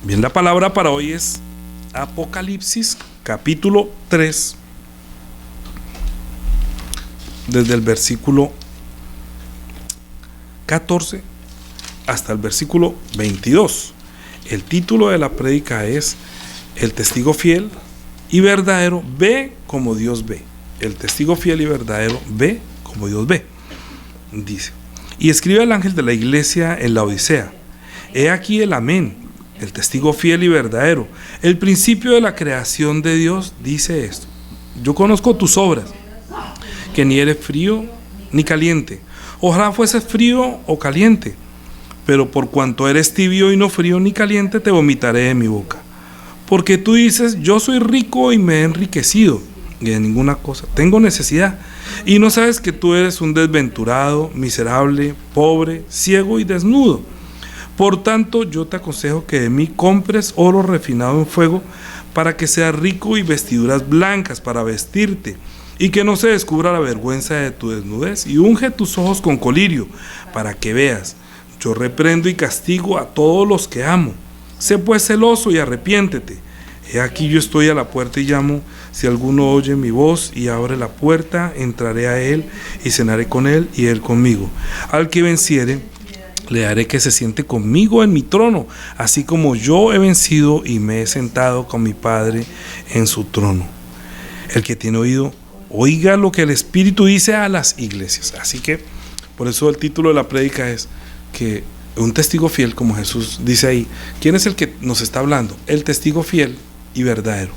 Bien, la palabra para hoy es Apocalipsis capítulo 3, desde el versículo 14 hasta el versículo 22. El título de la prédica es El testigo fiel y verdadero ve como Dios ve. El testigo fiel y verdadero ve como Dios ve. Dice: y escribe al ángel de la iglesia en la Odisea: he aquí el amén, el testigo fiel y verdadero, el principio de la creación de Dios, dice esto: yo conozco tus obras, que ni eres frío ni caliente. Ojalá fueses frío o caliente, pero por cuanto eres tibio y no frío ni caliente, te vomitaré de mi boca. Porque tú dices: yo soy rico y me he enriquecido, y de ninguna cosa tengo necesidad, y no sabes que tú eres un desventurado, miserable, pobre, ciego y desnudo. Por tanto, yo te aconsejo que de mí compres oro refinado en fuego, para que seas rico, y vestiduras blancas para vestirte, y que no se descubra la vergüenza de tu desnudez, y unge tus ojos con colirio, para que veas. Yo reprendo y castigo a todos los que amo. Sé pues celoso y arrepiéntete. He aquí yo estoy a la puerta y llamo. Si alguno oye mi voz y abre la puerta, entraré a él y cenaré con él y él conmigo. Al que venciere, le haré que se siente conmigo en mi trono, así como yo he vencido y me he sentado con mi Padre en su trono. El que tiene oído, oiga lo que el Espíritu dice a las iglesias. Así que, por eso el título de la prédica es que un testigo fiel, como Jesús dice ahí. ¿Quién es el que nos está hablando? El testigo fiel y verdadero.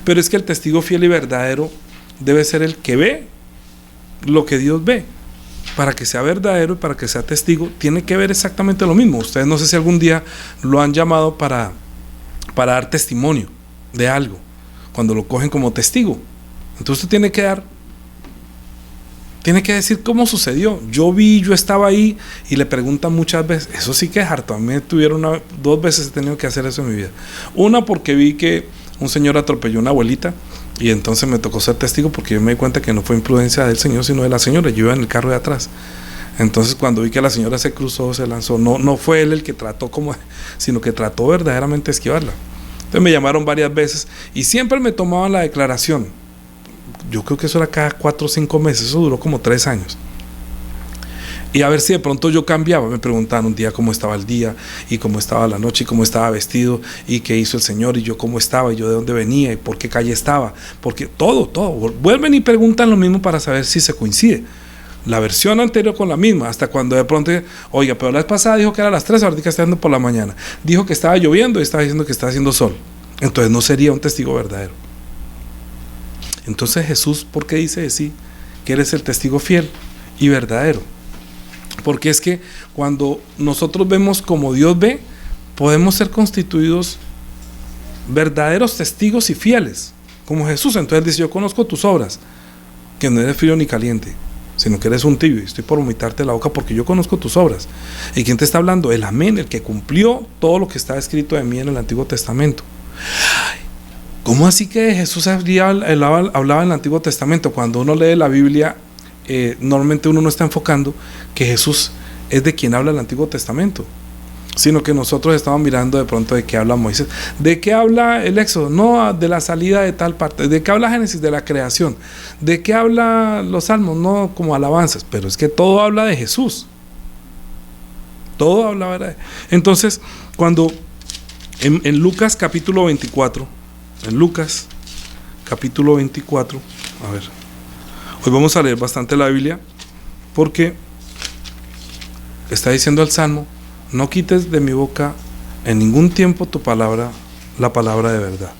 Pero es que el testigo fiel y verdadero debe ser el que ve lo que Dios ve. Para que sea verdadero y para que sea testigo, tiene que ver exactamente lo mismo. Ustedes no sé si algún día lo han llamado para dar testimonio de algo, cuando lo cogen como testigo. Entonces usted tiene que decir cómo sucedió. Yo vi, yo estaba ahí, y le preguntan muchas veces. Eso sí que es harto. A mí dos veces he tenido que hacer eso en mi vida. Una, porque vi que un señor atropelló a una abuelita, y entonces me tocó ser testigo, porque yo me di cuenta que no fue imprudencia del señor, sino de la señora. Yo iba en el carro de atrás. Entonces cuando vi que la señora se cruzó, se lanzó, no fue él el que trató sino que trató verdaderamente de esquivarla. Entonces me llamaron varias veces y siempre me tomaban la declaración. Yo creo que eso era cada 4 o 5 meses. Eso duró como 3 años. Y a ver si de pronto yo cambiaba. Me preguntaban un día cómo estaba el día, y cómo estaba la noche, y cómo estaba vestido, y qué hizo el Señor, y yo cómo estaba, y yo de dónde venía, y por qué calle estaba. Porque todo. Vuelven y preguntan lo mismo para saber si se coincide la versión anterior con la misma, hasta cuando de pronto, oiga, pero la vez pasada dijo que era a las 3, ahora que está dando por la mañana. Dijo que estaba lloviendo y estaba diciendo que está haciendo sol. Entonces no sería un testigo verdadero. Entonces Jesús, ¿por qué dice así? Que eres el testigo fiel y verdadero. Porque es que cuando nosotros vemos como Dios ve, podemos ser constituidos verdaderos testigos y fieles, como Jesús. Entonces dice: yo conozco tus obras, que no eres frío ni caliente, sino que eres un tibio, y estoy por vomitarte la boca, porque yo conozco tus obras. ¿Y quién te está hablando? El amén, el que cumplió todo lo que está escrito de mí en el Antiguo Testamento. ¿Cómo así que Jesús hablaba en el Antiguo Testamento? Cuando uno lee la Biblia, normalmente uno no está enfocando que Jesús es de quien habla el Antiguo Testamento, sino que nosotros estamos mirando de pronto de qué habla Moisés, de qué habla el Éxodo, no de la salida de tal parte, de qué habla Génesis, de la creación, de qué habla los Salmos, no como alabanzas. Pero es que todo habla de Jesús, todo habla, ¿verdad? Entonces, cuando en Lucas capítulo 24, a ver, hoy vamos a leer bastante la Biblia, porque está diciendo el Salmo: no quites de mi boca en ningún tiempo la palabra de verdad.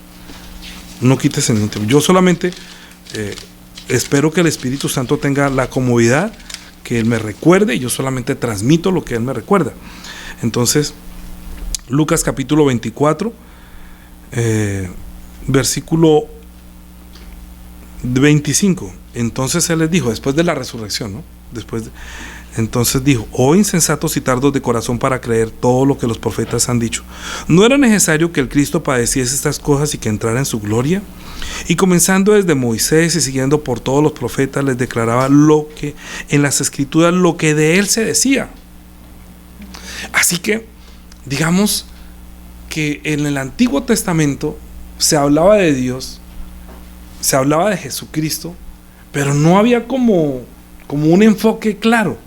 No quites en ningún tiempo. Yo solamente espero que el Espíritu Santo tenga la comodidad que Él me recuerde, y yo solamente transmito lo que Él me recuerda. Entonces, Lucas capítulo 24, versículo 25. Entonces Él les dijo, después de la resurrección, ¿no? Entonces dijo: oh insensatos y tardos de corazón para creer todo lo que los profetas han dicho. ¿No era necesario que el Cristo padeciese estas cosas y que entrara en su gloria? Y comenzando desde Moisés y siguiendo por todos los profetas, les declaraba lo que en las Escrituras, lo que de Él se decía. Así que digamos Porque en el Antiguo Testamento se hablaba de Dios, se hablaba de Jesucristo, pero no había como un enfoque claro.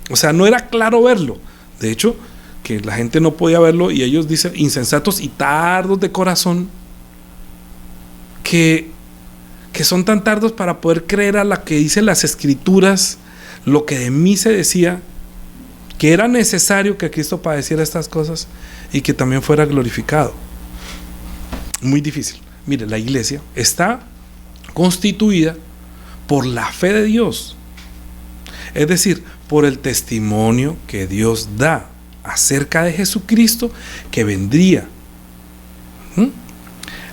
O sea, no era claro verlo. De hecho, que la gente no podía verlo, y ellos dicen, insensatos y tardos de corazón, que son tan tardos para poder creer a la que dicen las Escrituras, lo que de mí se decía, que era necesario que Cristo padeciera estas cosas y que también fuera glorificado. Muy difícil. Mire, la iglesia está constituida por la fe de Dios, es decir, por el testimonio que Dios da acerca de Jesucristo que vendría.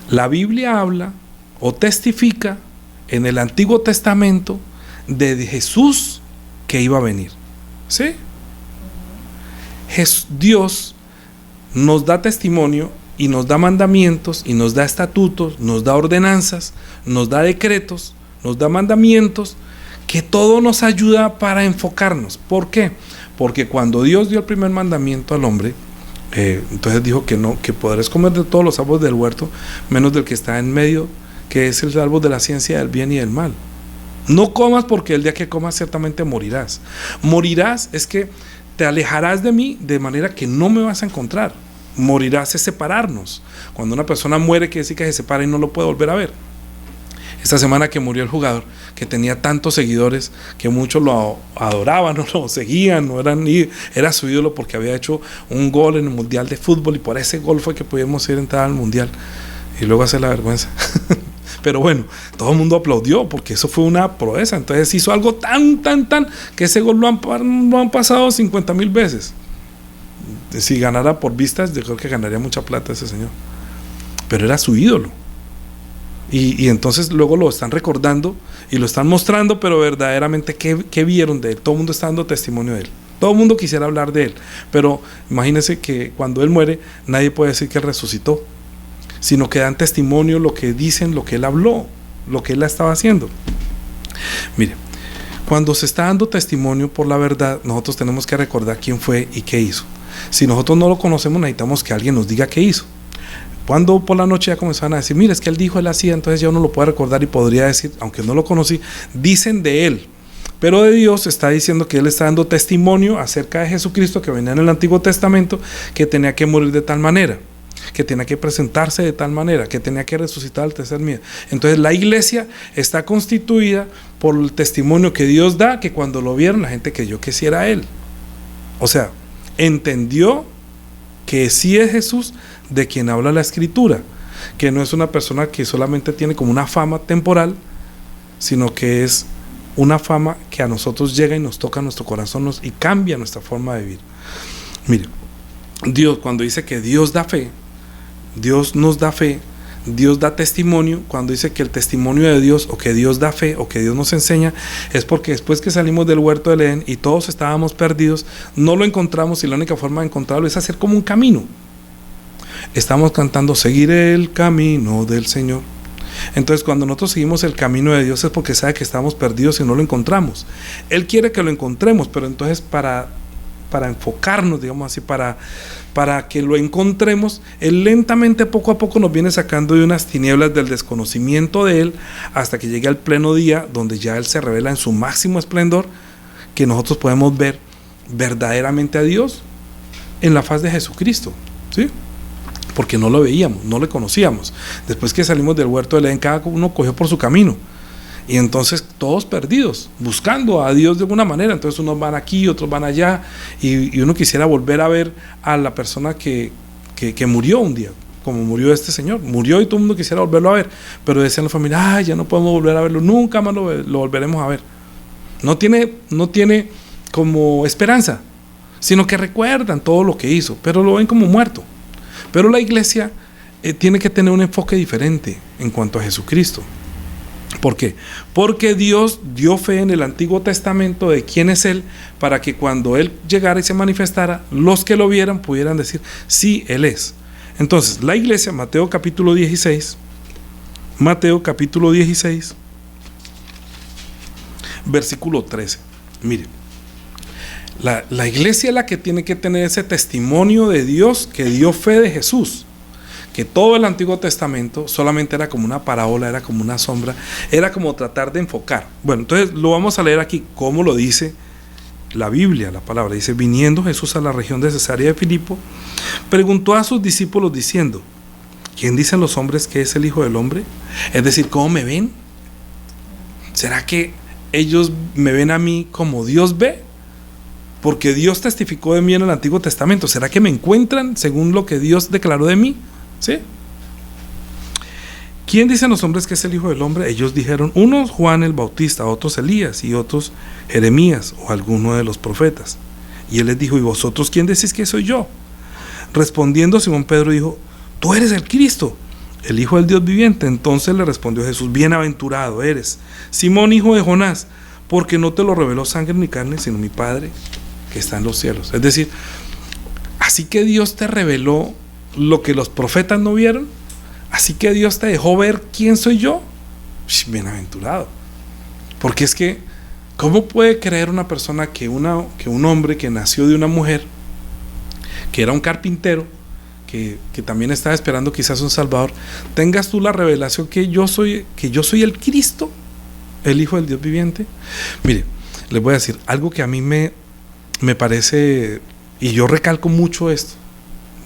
La Biblia habla o testifica en el Antiguo Testamento de Jesús que iba a venir. ¿Sí? Dios nos da testimonio y nos da mandamientos y nos da estatutos, nos da ordenanzas, nos da decretos, nos da mandamientos, que todo nos ayuda para enfocarnos. ¿Por qué? Porque cuando Dios dio el primer mandamiento al hombre, entonces dijo que no, que podrás comer de todos los árboles del huerto, menos del que está en medio, que es el árbol de la ciencia del bien y del mal. No comas, porque el día que comas ciertamente morirás. Morirás es que te alejarás de mí de manera que no me vas a encontrar. Morirás es separarnos. Cuando una persona muere, quiere decir que se separa y no lo puede volver a ver. Esta semana que murió el jugador, que tenía tantos seguidores, que muchos lo adoraban, no lo seguían, era su ídolo porque había hecho un gol en el Mundial de Fútbol, y por ese gol fue que pudimos ir a entrar al Mundial y luego hacer la vergüenza. Pero bueno, todo el mundo aplaudió porque eso fue una proeza. Entonces hizo algo tan que ese gol lo han pasado 50,000 veces. Si ganara por vistas, yo creo que ganaría mucha plata ese señor, pero era su ídolo. Y entonces luego lo están recordando y lo están mostrando, pero verdaderamente ¿qué vieron de él? Todo el mundo está dando testimonio de él. Todo el mundo quisiera hablar de él, pero imagínense que cuando él muere, nadie puede decir que él resucitó, sino que dan testimonio lo que dicen, lo que él habló, lo que él estaba haciendo. Mire, cuando se está dando testimonio por la verdad, nosotros tenemos que recordar quién fue y qué hizo. Si nosotros no lo conocemos, necesitamos que alguien nos diga qué hizo. Cuando por la noche ya comenzaban a decir, mira, es que él dijo, él hacía, entonces ya uno lo puede recordar y podría decir, aunque no lo conocí, dicen de él. Pero de Dios está diciendo que él está dando testimonio acerca de Jesucristo, que venía en el Antiguo Testamento, que tenía que morir de tal manera, que tenía que presentarse de tal manera, que tenía que resucitar al tercer día. Entonces la iglesia está constituida por el testimonio que Dios da, que cuando lo vieron la gente creyó que sí era él. O sea, entendió que sí es Jesús de quien habla la Escritura, que no es una persona que solamente tiene como una fama temporal, sino que es una fama que a nosotros llega y nos toca nuestro corazón y cambia nuestra forma de vivir. Mire, Dios, cuando dice que Dios da fe, Dios nos da fe, Dios da testimonio. Cuando dice que el testimonio de Dios, o que Dios da fe, o que Dios nos enseña, es porque después que salimos del huerto del Edén y todos estábamos perdidos, no lo encontramos, y la única forma de encontrarlo es hacer como un camino. Estamos cantando, seguiré el camino del Señor. Entonces cuando nosotros seguimos el camino de Dios es porque sabe que estamos perdidos y no lo encontramos. Él quiere que lo encontremos, pero entonces para enfocarnos, digamos así, para que lo encontremos, Él lentamente, poco a poco, nos viene sacando de unas tinieblas del desconocimiento de Él, hasta que llegue al pleno día, donde ya Él se revela en su máximo esplendor, que nosotros podemos ver verdaderamente a Dios en la faz de Jesucristo, ¿sí? Porque no lo veíamos, no le conocíamos. Después que salimos del huerto del Edén, cada uno cogió por su camino, y entonces todos perdidos, buscando a Dios de alguna manera. Entonces unos van aquí, otros van allá, y uno quisiera volver a ver a la persona que murió un día, como murió este señor. Murió y todo el mundo quisiera volverlo a ver, pero decían la familia, ya no podemos volver a verlo, nunca más lo volveremos a ver. No tiene como esperanza, sino que recuerdan todo lo que hizo, pero lo ven como muerto. Pero la iglesia tiene que tener un enfoque diferente en cuanto a Jesucristo. ¿Por qué? Porque Dios dio fe en el Antiguo Testamento de quién es Él, para que cuando Él llegara y se manifestara, los que lo vieran pudieran decir, sí, Él es. Entonces, la iglesia, Mateo capítulo 16, versículo 13. Mire, la iglesia es la que tiene que tener ese testimonio de Dios que dio fe de Jesús. que todo el Antiguo Testamento solamente era como una parábola, era como una sombra, era como tratar de enfocar. Bueno, entonces lo vamos a leer aquí, como lo dice la Biblia, la palabra. Dice: viniendo Jesús a la región de Cesarea de Filipo, preguntó a sus discípulos diciendo: ¿quién dicen los hombres que es el Hijo del Hombre? Es decir, ¿cómo me ven? ¿Será que ellos me ven a mí como Dios ve? Porque Dios testificó de mí en el Antiguo Testamento. ¿Será que me encuentran según lo que Dios declaró de mí? ¿Sí? ¿Quién dicen los hombres que es el Hijo del Hombre? Ellos dijeron: unos Juan el Bautista, otros Elías, y otros Jeremías o alguno de los profetas. Y él les dijo: ¿y vosotros quién decís que soy yo? Respondiendo Simón Pedro dijo: tú eres el Cristo, el Hijo del Dios viviente. Entonces le respondió Jesús: bienaventurado eres, Simón, hijo de Jonás, porque no te lo reveló sangre ni carne, sino mi Padre que está en los cielos. Es decir, así que Dios te reveló lo que los profetas no vieron, así que Dios te dejó ver quién soy yo. Bienaventurado. Porque es que, ¿cómo puede creer una persona que un hombre que nació de una mujer, que era un carpintero, que también estaba esperando quizás un Salvador, tengas tú la revelación que yo soy el Cristo, el Hijo del Dios viviente? Mire, les voy a decir algo que a mí me parece, y yo recalco mucho esto.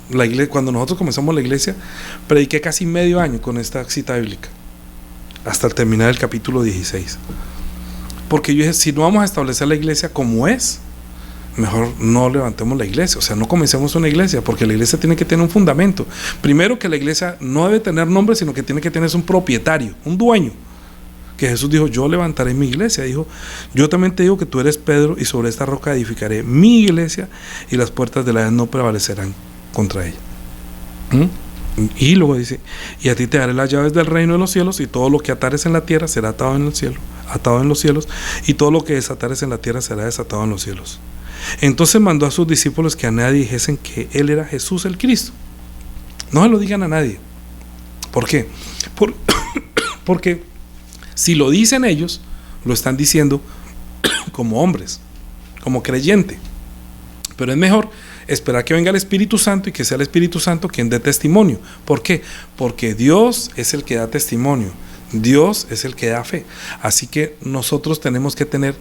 La iglesia, cuando nosotros comenzamos la iglesia, prediqué casi medio año con esta cita bíblica, hasta terminar el capítulo 16. Porque yo dije, si no vamos a establecer la iglesia como es, mejor no levantemos la iglesia. O sea, no comencemos una iglesia, porque la iglesia tiene que tener un fundamento. Primero, que la iglesia no debe tener nombre, sino que tiene que tener un propietario, un dueño. Que Jesús dijo: yo levantaré mi iglesia. Dijo: yo también te digo que tú eres Pedro, y sobre esta roca edificaré mi iglesia, y las puertas de la Hades no prevalecerán contra ella. Y luego dice: y a ti te daré las llaves del reino de los cielos, y todo lo que atares en la tierra será atado en los cielos, y todo lo que desatares en la tierra será desatado en los cielos. Entonces mandó a sus discípulos que a nadie dijesen que él era Jesús el Cristo. No se lo digan a nadie. ¿Por qué? Porque si lo dicen ellos, lo están diciendo como hombres, como creyente. Pero es mejor esperar que venga el Espíritu Santo, y que sea el Espíritu Santo quien dé testimonio. ¿Por qué? Porque Dios es el que da testimonio, Dios es el que da fe. Así que nosotros tenemos que tener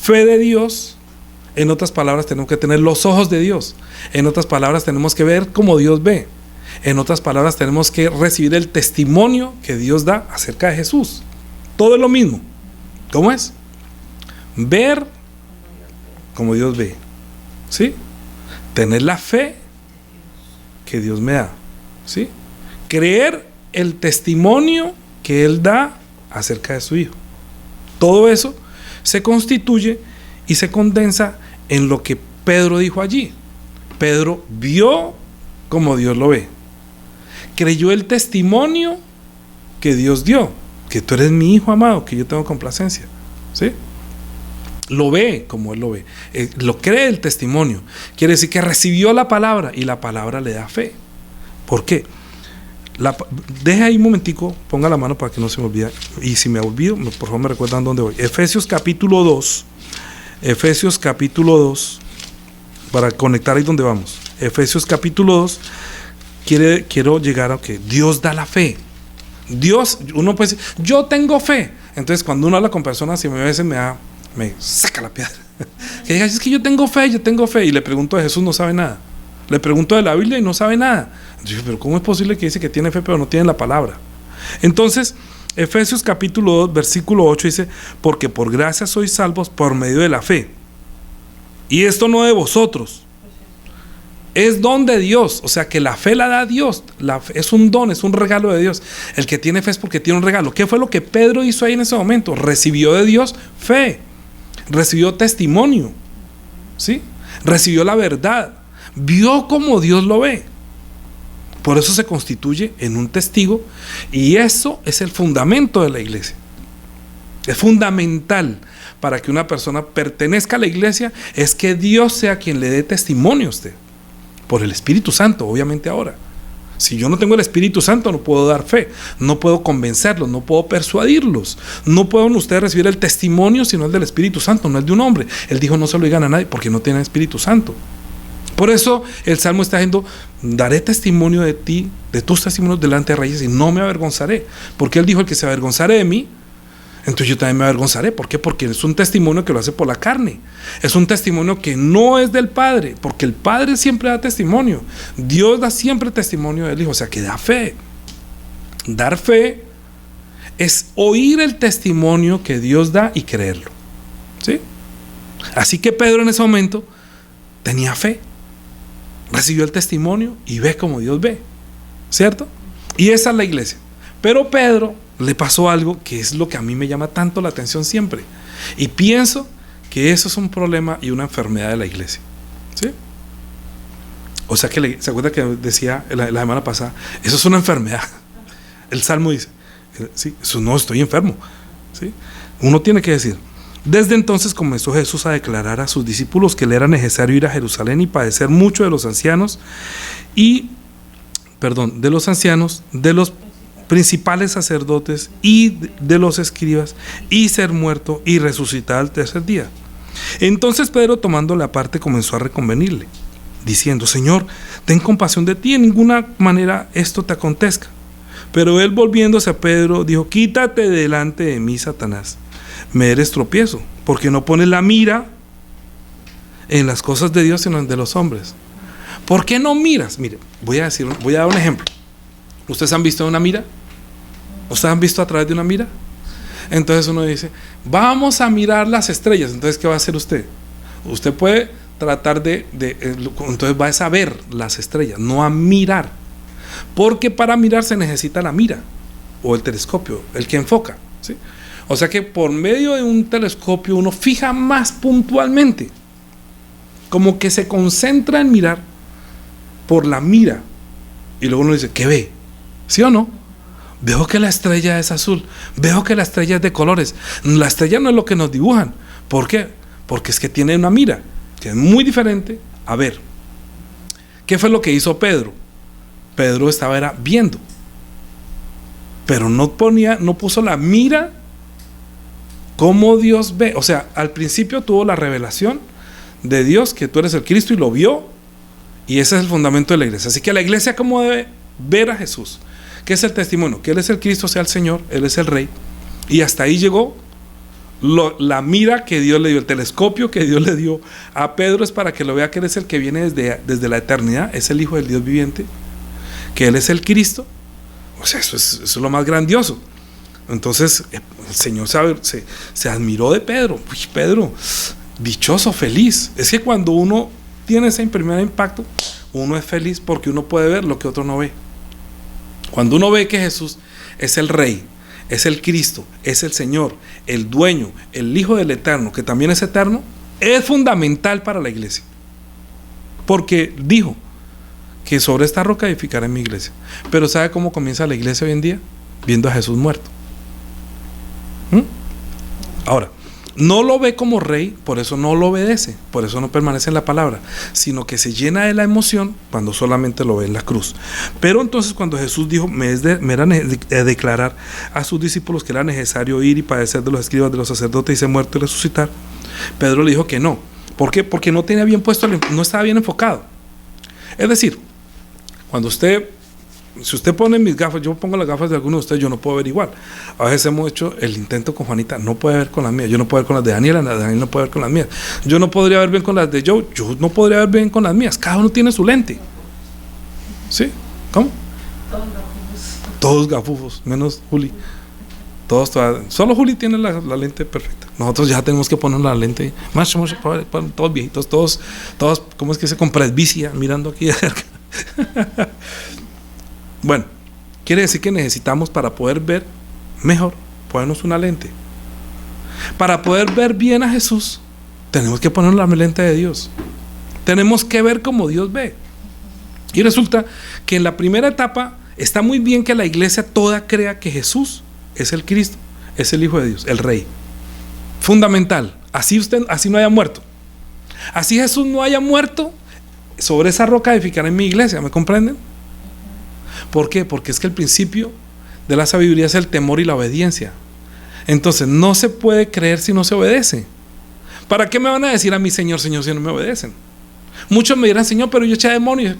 fe de Dios. En otras palabras, tenemos que tener los ojos de Dios. En otras palabras, tenemos que ver como Dios ve. En otras palabras, tenemos que recibir el testimonio que Dios da acerca de Jesús. Todo es lo mismo. ¿Cómo es? Ver como Dios ve. ¿Sí? Tener la fe que Dios me da. ¿Sí? Creer el testimonio que Él da acerca de su Hijo. Todo eso se constituye y se condensa en lo que Pedro dijo allí. Pedro vio como Dios lo ve. Creyó el testimonio que Dios dio, que tú eres mi Hijo amado, que yo tengo complacencia. ¿Sí? Lo ve como Él lo ve. Lo cree el testimonio. Quiere decir que recibió la palabra, y la palabra le da fe. ¿Por qué? Deje ahí un momentico, ponga la mano para que no se me olvide. Y si me olvido, por favor me recuerdan dónde voy. Efesios capítulo 2. Efesios capítulo 2, para conectar ahí donde vamos. Efesios capítulo 2, quiero llegar a que Dios da la fe. Dios, uno puede decir: yo tengo fe. Entonces, cuando uno habla con personas, y a veces me saca la piedra. Que diga: es que yo tengo fe. Y le pregunto a Jesús, no sabe nada. Le pregunto de la Biblia y no sabe nada. Entonces, pero ¿cómo es posible que dice que tiene fe pero no tiene la palabra? Entonces, Efesios capítulo 2, versículo 8 dice: porque por gracia sois salvos por medio de la fe. Y esto no de vosotros, es don de Dios. O sea que la fe la da Dios. La fe es un don, es un regalo de Dios. El que tiene fe es porque tiene un regalo. ¿Qué fue lo que Pedro hizo ahí en ese momento? Recibió de Dios fe, recibió testimonio, ¿sí? Recibió la verdad, vio como Dios lo ve. Por eso se constituye en un testigo, y eso es el fundamento de la iglesia. Es fundamental para que una persona pertenezca a la iglesia, es que Dios sea quien le dé testimonio a usted, por el Espíritu Santo, obviamente. Ahora, si yo no tengo el Espíritu Santo, no puedo dar fe, no puedo convencerlos, no puedo persuadirlos, no pueden ustedes recibir el testimonio si no es del Espíritu Santo, no es de un hombre. Él dijo: no se lo digan a nadie, porque no tienen Espíritu Santo. Por eso el Salmo está diciendo: daré testimonio de ti, de tus testimonios delante de reyes, y no me avergonzaré. Porque él dijo: el que se avergonzare de mí, entonces yo también me avergonzaré. ¿Por qué? Porque es un testimonio que lo hace por la carne. Es un testimonio que no es del Padre, porque el Padre siempre da testimonio. Dios da siempre testimonio del Hijo, o sea que da fe. Dar fe es oír el testimonio que Dios da y creerlo, ¿sí? Así que Pedro en ese momento tenía fe, recibió el testimonio y ve como Dios ve, ¿cierto? Y esa es la iglesia. Pero Pedro le pasó algo que es lo que a mí me llama tanto la atención siempre, y pienso que eso es un problema y una enfermedad de la iglesia, ¿sí? O sea que ¿se acuerda que decía la semana pasada? Eso es una enfermedad. El Salmo dice: sí, eso no, estoy enfermo, ¿sí? Uno tiene que decir: desde entonces comenzó Jesús a declarar a sus discípulos que le era necesario ir a Jerusalén y padecer mucho de los ancianos, de los principales sacerdotes y de los escribas, y ser muerto y resucitar al tercer día. Entonces Pedro, tomándole aparte, comenzó a reconvenirle, diciendo: Señor, ten compasión de ti, en ninguna manera esto te acontezca. Pero él, volviéndose a Pedro, dijo: quítate delante de mí, Satanás, me eres tropiezo, porque no pones la mira en las cosas de Dios, sino en de los hombres. ¿Por qué no miras? Mire, voy a dar un ejemplo. ¿Ustedes han visto una mira? ¿Ustedes han visto a través de una mira? Entonces uno dice: vamos a mirar las estrellas. Entonces, ¿qué va a hacer usted? Usted puede tratar entonces va a saber las estrellas, no a mirar. Porque para mirar se necesita la mira o el telescopio, el que enfoca, ¿sí? O sea que por medio de un telescopio uno fija más puntualmente, como que se concentra en mirar por la mira, y luego uno dice: ¿qué ve? ¿Sí o no? Veo que la estrella es azul, veo que la estrella es de colores. La estrella no es lo que nos dibujan. ¿Por qué? Porque es que tiene una mira que es muy diferente. A ver, ¿qué fue lo que hizo Pedro? Pedro estaba viendo, pero no puso la mira como Dios ve. O sea, al principio tuvo la revelación de Dios, que tú eres el Cristo, y lo vio, y ese es el fundamento de la iglesia. Así que la iglesia, ¿cómo debe ver a Jesús? ¿Qué es el testimonio? Que Él es el Cristo, sea el Señor, Él es el Rey, y hasta ahí llegó. La mira que Dios le dio, el telescopio que Dios le dio a Pedro, es para que lo vea, que Él es el que viene desde la eternidad, es el Hijo del Dios viviente, que Él es el Cristo. O sea, eso es lo más grandioso. Entonces el Señor se admiró de Pedro. Uy, Pedro, dichoso, feliz. Es que cuando uno tiene ese primer impacto, uno es feliz porque uno puede ver lo que otro no ve. Cuando uno ve que Jesús es el Rey, es el Cristo, es el Señor, el dueño, el Hijo del Eterno, que también es eterno, es fundamental para la iglesia, porque dijo que sobre esta roca edificaré mi iglesia. Pero ¿sabe cómo comienza la iglesia hoy en día? Viendo a Jesús muerto. Ahora, no lo ve como rey, por eso no lo obedece, por eso no permanece en la palabra, sino que se llena de la emoción cuando solamente lo ve en la cruz. Pero entonces, cuando Jesús dijo: me era de declarar a sus discípulos que era necesario ir y padecer de los escribas, de los sacerdotes, y ser muerto y resucitar, Pedro le dijo que no. ¿Por qué? Porque no tenía bien puesto, no estaba bien enfocado. Es decir, si usted pone mis gafas, yo pongo las gafas de alguno de ustedes, yo no puedo ver igual. A veces hemos hecho el intento con Juanita, no puede ver con las mías. Yo no puedo ver con las de Daniela, Daniel no puede ver con las mías. Yo no podría ver bien con las de Joe, yo no podría ver bien con las mías. Cada uno tiene su lente. ¿Sí? ¿Cómo? Todos gafufos, menos Juli. Solo Juli tiene la lente perfecta. Nosotros ya tenemos que poner la lente más todos viejitos, todos, ¿cómo es que con presbicia mirando aquí de cerca? Bueno, quiere decir que necesitamos, para poder ver mejor, ponernos una lente. Para poder ver bien a Jesús, tenemos que ponernos la lente de Dios. Tenemos que ver como Dios ve. Y resulta que en la primera etapa está muy bien que la iglesia toda crea que Jesús es el Cristo, es el Hijo de Dios, el Rey. Fundamental. Así no haya muerto. Así Jesús no haya muerto, sobre esa roca edificaré mi iglesia. ¿Me comprenden? ¿Por qué? Porque es que el principio de la sabiduría es el temor y la obediencia. Entonces no se puede creer si no se obedece. ¿Para qué me van a decir a mí Señor, Señor, si no me obedecen? Muchos me dirán, Señor, pero yo eché demonios.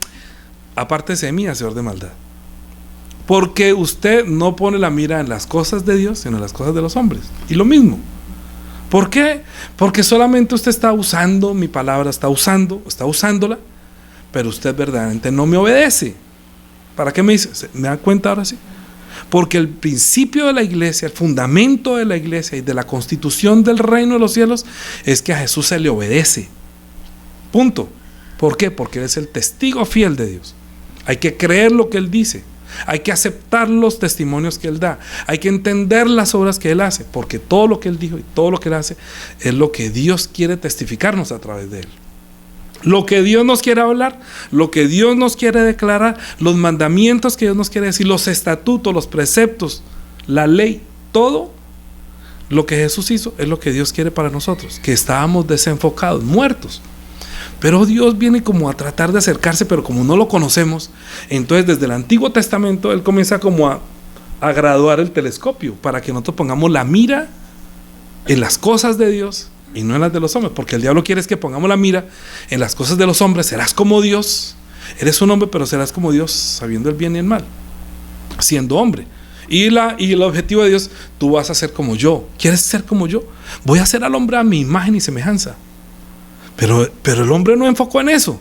Apártese de mí, hacedor de maldad. Porque usted no pone la mira en las cosas de Dios, sino en las cosas de los hombres. Y lo mismo. ¿Por qué? Porque solamente usted está usando mi palabra, está usándola, pero usted verdaderamente no me obedece. ¿Para qué me dice? ¿Me dan cuenta ahora sí? Porque el principio de la iglesia, el fundamento de la iglesia y de la constitución del reino de los cielos es que a Jesús se le obedece. Punto. ¿Por qué? Porque Él es el testigo fiel de Dios. Hay que creer lo que Él dice. Hay que aceptar los testimonios que Él da. Hay que entender las obras que Él hace, porque todo lo que Él dijo y todo lo que Él hace es lo que Dios quiere testificarnos a través de Él. Lo que Dios nos quiere hablar, lo que Dios nos quiere declarar, los mandamientos que Dios nos quiere decir, los estatutos, los preceptos, la ley, todo lo que Jesús hizo es lo que Dios quiere para nosotros, que estábamos desenfocados, muertos. Pero Dios viene como a tratar de acercarse, pero como no lo conocemos, entonces desde el Antiguo Testamento Él comienza como a graduar el telescopio para que nosotros pongamos la mira en las cosas de Dios y no en las de los hombres, porque el diablo quiere es que pongamos la mira en las cosas de los hombres. Serás como Dios, eres un hombre, pero serás como Dios, sabiendo el bien y el mal, siendo hombre. Y el objetivo de Dios, tú vas a ser como yo. ¿Quieres ser como yo? Voy a hacer al hombre a mi imagen y semejanza. Pero el hombre no enfocó en eso,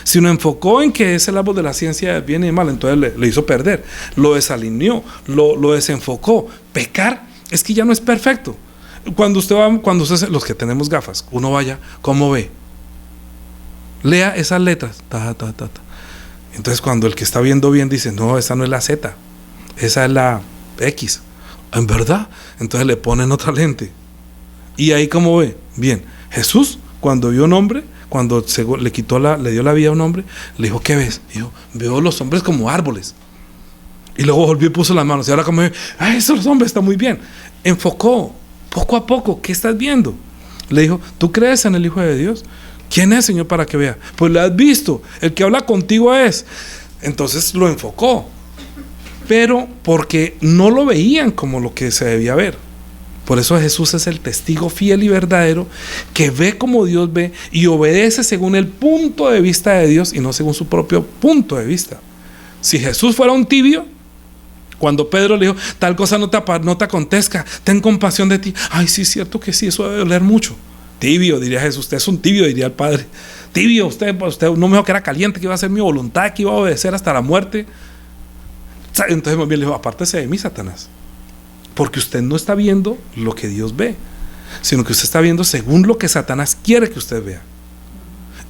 sino enfocó en que es el árbol de la ciencia del bien y del mal. Entonces le hizo perder, lo desalineó, lo desenfocó. Pecar es que ya no es perfecto. Cuando usted, los que tenemos gafas, uno vaya, ¿cómo ve? Lea esas letras. Entonces cuando el que está viendo bien dice, no, esa no es la Z, esa es la X. ¿En verdad? Entonces le ponen otra lente. Y ahí ¿cómo ve? Bien. Jesús, cuando vio un hombre, cuando le dio la vida a un hombre, le dijo, ¿qué ves? Dijo, veo los hombres como árboles. Y luego volvió y puso las manos. Y ahora como ve, esos hombres están muy bien. Enfocó. Poco a poco, ¿qué estás viendo? Le dijo, ¿tú crees en el Hijo de Dios? ¿Quién es, Señor, para que vea? Pues lo has visto, el que habla contigo es. Entonces lo enfocó, pero porque no lo veían como lo que se debía ver. Por eso Jesús es el testigo fiel y verdadero, que ve como Dios ve y obedece según el punto de vista de Dios y no según su propio punto de vista. Si Jesús fuera un tibio, cuando Pedro le dijo, tal cosa no te acontezca, ten compasión de ti. Ay, sí, es cierto que sí, eso debe doler mucho. Tibio, diría Jesús, usted es un tibio, diría el Padre. Tibio, usted no me dijo que era caliente, que iba a hacer mi voluntad, que iba a obedecer hasta la muerte. Entonces más bien le dijo, apártese de mí, Satanás. Porque usted no está viendo lo que Dios ve, sino que usted está viendo según lo que Satanás quiere que usted vea.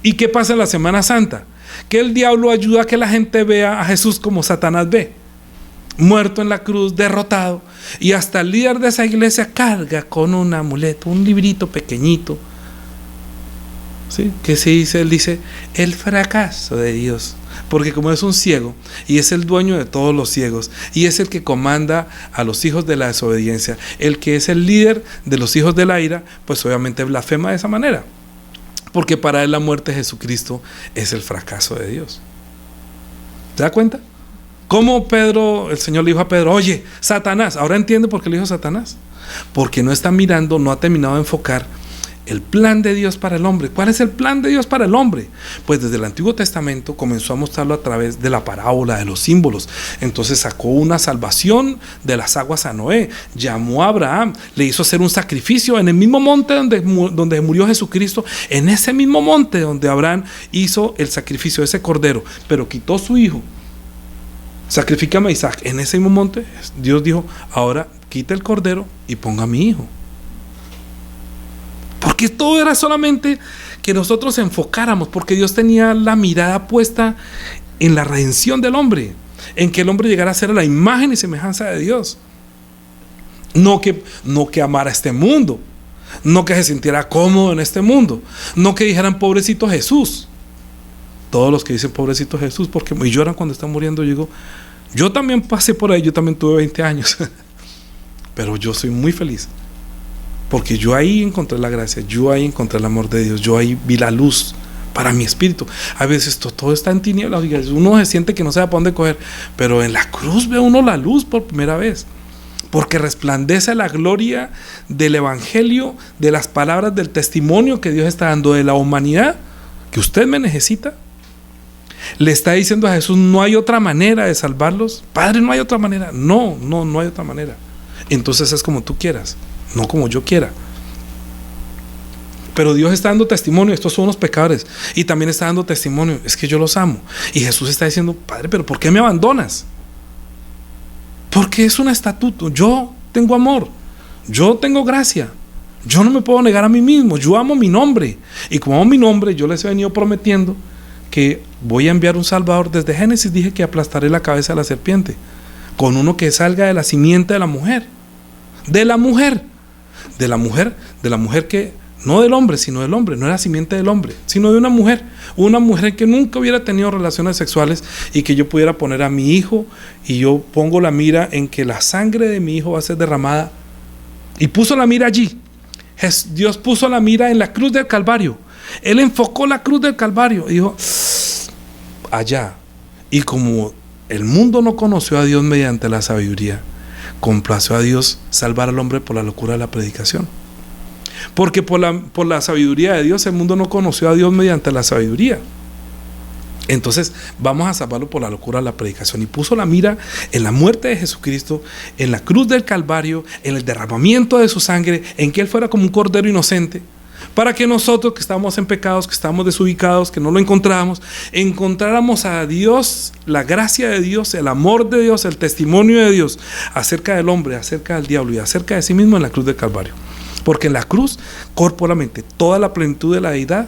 ¿Y qué pasa en la Semana Santa? Que el diablo ayuda a que la gente vea a Jesús como Satanás ve. Muerto en la cruz, derrotado, y hasta el líder de esa iglesia carga con un amuleto, un librito pequeñito, ¿sí? Que se dice, él dice, el fracaso de Dios, porque como es un ciego y es el dueño de todos los ciegos y es el que comanda a los hijos de la desobediencia, el que es el líder de los hijos de la ira, pues obviamente blasfema de esa manera, porque para él la muerte de Jesucristo es el fracaso de Dios. ¿Se da cuenta? ¿Cómo el Señor le dijo a Pedro, oye, Satanás? Ahora entiende por qué le dijo Satanás. Porque no está mirando, no ha terminado de enfocar el plan de Dios para el hombre. ¿Cuál es el plan de Dios para el hombre? Pues desde el Antiguo Testamento comenzó a mostrarlo a través de la parábola, de los símbolos. Entonces sacó una salvación de las aguas a Noé, llamó a Abraham, le hizo hacer un sacrificio en el mismo monte donde murió Jesucristo, en ese mismo monte donde Abraham hizo el sacrificio de ese cordero, pero quitó su hijo. Sacrifícame a Isaac. En ese mismo monte Dios dijo, ahora quita el cordero y ponga a mi hijo. Porque todo era solamente que nosotros enfocáramos, porque Dios tenía la mirada puesta en la redención del hombre, en que el hombre llegara a ser a la imagen y semejanza de Dios. No que amara este mundo, no que se sintiera cómodo en este mundo, no que dijeran pobrecito Jesús. Todos los que dicen pobrecito Jesús, porque y lloran cuando están muriendo, yo también pasé por ahí, yo también tuve 20 años, pero yo soy muy feliz, porque yo ahí encontré la gracia, yo ahí encontré el amor de Dios, yo ahí vi la luz para mi espíritu. A veces todo está en tinieblas, uno se siente que no sabe para dónde coger, pero en la cruz ve uno la luz por primera vez, porque resplandece la gloria del evangelio, de las palabras del testimonio que Dios está dando de la humanidad, que usted me necesita. Le está diciendo a Jesús, no hay otra manera de salvarlos. Padre, no hay otra manera. No hay otra manera. Entonces es como tú quieras, no como yo quiera. Pero Dios está dando testimonio, estos son los pecadores. Y también está dando testimonio, es que yo los amo. Y Jesús está diciendo, Padre, pero ¿por qué me abandonas? Porque es un estatuto. Yo tengo amor, yo tengo gracia. Yo no me puedo negar a mí mismo, yo amo mi nombre. Y como amo mi nombre, yo les he venido prometiendo que voy a enviar un Salvador. Desde Génesis dije que aplastaré la cabeza de la serpiente, con uno que salga de la simiente de la mujer. De la mujer que, no del hombre, sino del hombre, no era simiente del hombre, sino de una mujer que nunca hubiera tenido relaciones sexuales, y que yo pudiera poner a mi hijo, y yo pongo la mira en que la sangre de mi hijo va a ser derramada, y puso la mira allí. Dios puso la mira en la cruz del Calvario. Él enfocó la cruz del Calvario y dijo, allá. Y como el mundo no conoció a Dios mediante la sabiduría, complació a Dios salvar al hombre por la locura de la predicación. Porque por la sabiduría de Dios, el mundo no conoció a Dios mediante la sabiduría. Entonces vamos a salvarlo por la locura de la predicación. Y puso la mira en la muerte de Jesucristo, en la cruz del Calvario, en el derramamiento de su sangre, en que Él fuera como un cordero inocente, para que nosotros que estamos en pecados, que estamos desubicados, que no lo encontráramos a Dios, la gracia de Dios, el amor de Dios, el testimonio de Dios acerca del hombre, acerca del diablo y acerca de sí mismo en la cruz del Calvario. Porque en la cruz, corporalmente, toda la plenitud de la deidad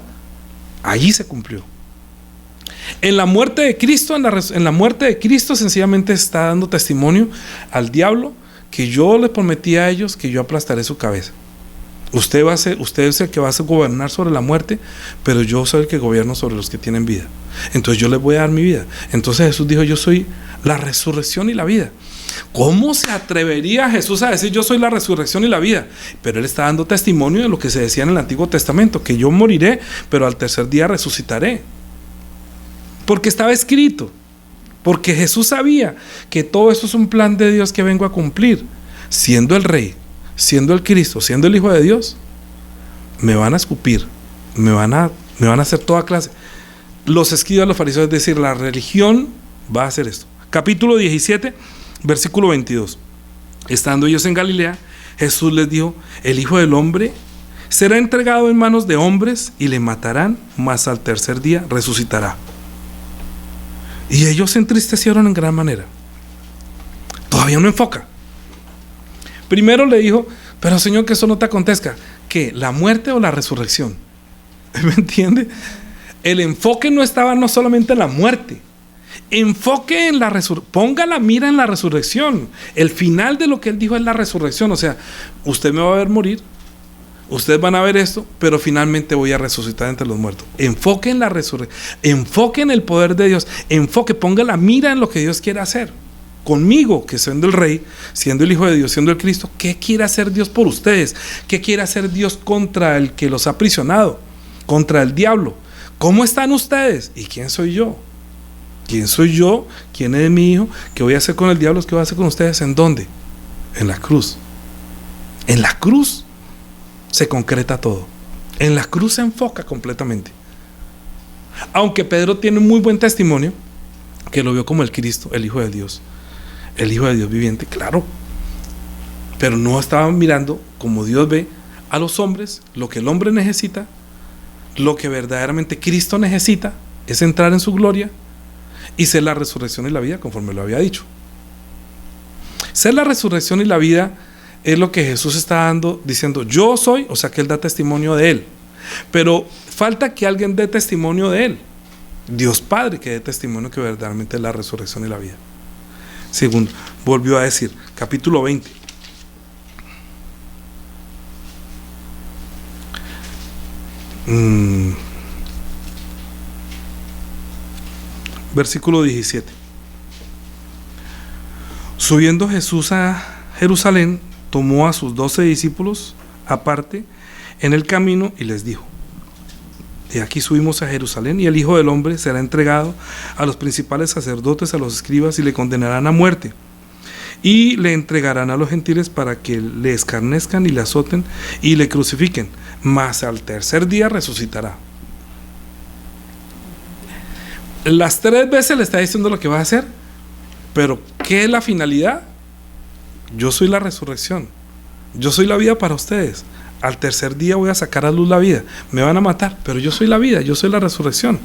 allí se cumplió. En la muerte de Cristo, en la muerte de Cristo, sencillamente está dando testimonio al diablo que yo le prometí a ellos que yo aplastaré su cabeza. Usted es el que va a gobernar sobre la muerte, pero yo soy el que gobierno sobre los que tienen vida. Entonces yo les voy a dar mi vida. Entonces Jesús dijo, yo soy la resurrección y la vida. ¿Cómo se atrevería Jesús a decir yo soy la resurrección y la vida? Pero Él está dando testimonio de lo que se decía en el Antiguo Testamento, que yo moriré, pero al tercer día resucitaré. Porque estaba escrito, porque Jesús sabía que todo eso es un plan de Dios que vengo a cumplir. Siendo el Rey, siendo el Cristo, siendo el Hijo de Dios, me van a escupir, me van a hacer toda clase. Los escribas, los fariseos, es decir, la religión va a hacer esto. Capítulo 17, versículo 22. Estando ellos en Galilea, Jesús les dijo, el Hijo del Hombre será entregado en manos de hombres y le matarán, mas al tercer día resucitará. Y ellos se entristecieron en gran manera. Todavía no enfoca. Primero le dijo, pero Señor, que eso no te acontezca. ¿Qué? ¿La muerte o la resurrección? ¿Me entiende? El enfoque no estaba no solamente en la muerte. Enfoque en la resurrección. Ponga la mira en la resurrección. El final de lo que Él dijo es la resurrección. O sea, usted me va a ver morir, ustedes van a ver esto, pero finalmente voy a resucitar entre los muertos. Enfoque en la resurrección, enfoque en el poder de Dios, ponga la mira en lo que Dios quiere hacer conmigo, que siendo el Rey, siendo el Hijo de Dios, siendo el Cristo. ¿Qué quiere hacer Dios por ustedes? ¿Qué quiere hacer Dios contra el que los ha aprisionado? Contra el diablo. ¿Cómo están ustedes? ¿Y quién soy yo? ¿Quién soy yo? ¿Quién es mi hijo? ¿Qué voy a hacer con el diablo? ¿Qué voy a hacer con ustedes? ¿En dónde? En la cruz. En la cruz se concreta todo. En la cruz se enfoca completamente. Aunque Pedro tiene un muy buen testimonio, que lo vio como el Cristo, el Hijo de Dios. El Hijo de Dios viviente, claro. Pero no estaba mirando como Dios ve a los hombres. Lo que el hombre necesita, lo que verdaderamente Cristo necesita, es entrar en su gloria y ser la resurrección y la vida, conforme lo había dicho. Ser la resurrección y la vida es lo que Jesús está diciendo, yo soy, o sea que Él da testimonio de Él. Pero falta que alguien dé testimonio de Él. Dios Padre que dé testimonio que verdaderamente es la resurrección y la vida. Segundo, volvió a decir, capítulo 20. Versículo 17. Subiendo Jesús a Jerusalén, tomó a sus 12 discípulos aparte en el camino y les dijo, de aquí subimos a Jerusalén y el Hijo del Hombre será entregado a los principales sacerdotes, a los escribas, y le condenarán a muerte y le entregarán a los gentiles para que le escarnezcan y le azoten y le crucifiquen, mas al tercer día resucitará. Las 3 veces le está diciendo lo que va a hacer, pero ¿qué es la finalidad? Yo soy la resurrección, yo soy la vida para ustedes. Al tercer día voy a sacar a luz la vida. Me van a matar, pero yo soy la vida, yo soy la resurrección.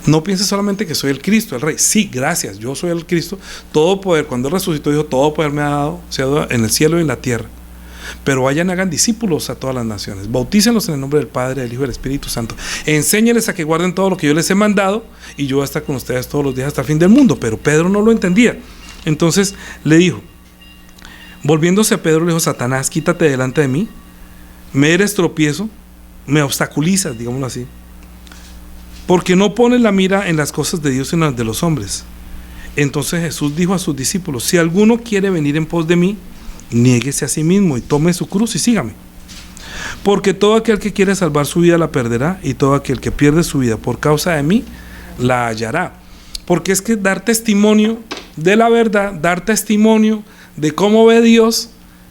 No pienses solamente que soy el Cristo, el Rey. Sí, gracias, yo soy el Cristo. Todo poder, cuando Él resucitó, dijo, todo poder me ha dado, se ha dado en el cielo y en la tierra. Pero vayan, hagan discípulos a todas las naciones, bautícenlos en el nombre del Padre, del Hijo y del Espíritu Santo, enséñenles a que guarden todo lo que yo les he mandado, y yo voy a estar con ustedes todos los días hasta el fin del mundo. Pero Pedro no lo entendía. Entonces le dijo, volviéndose a Pedro, le dijo, Satanás, quítate delante de mí, me eres tropiezo, me obstaculizas, digámoslo así, porque no pones la mira en las cosas de Dios sino en las de los hombres. Entonces Jesús dijo a sus discípulos, si alguno quiere venir en pos de mí, niéguese a sí mismo y tome su cruz y sígame. Porque todo aquel que quiere salvar su vida la perderá, y todo aquel que pierde su vida por causa de mí la hallará. Porque es que dar testimonio de la verdad, dar testimonio de cómo ve Dios,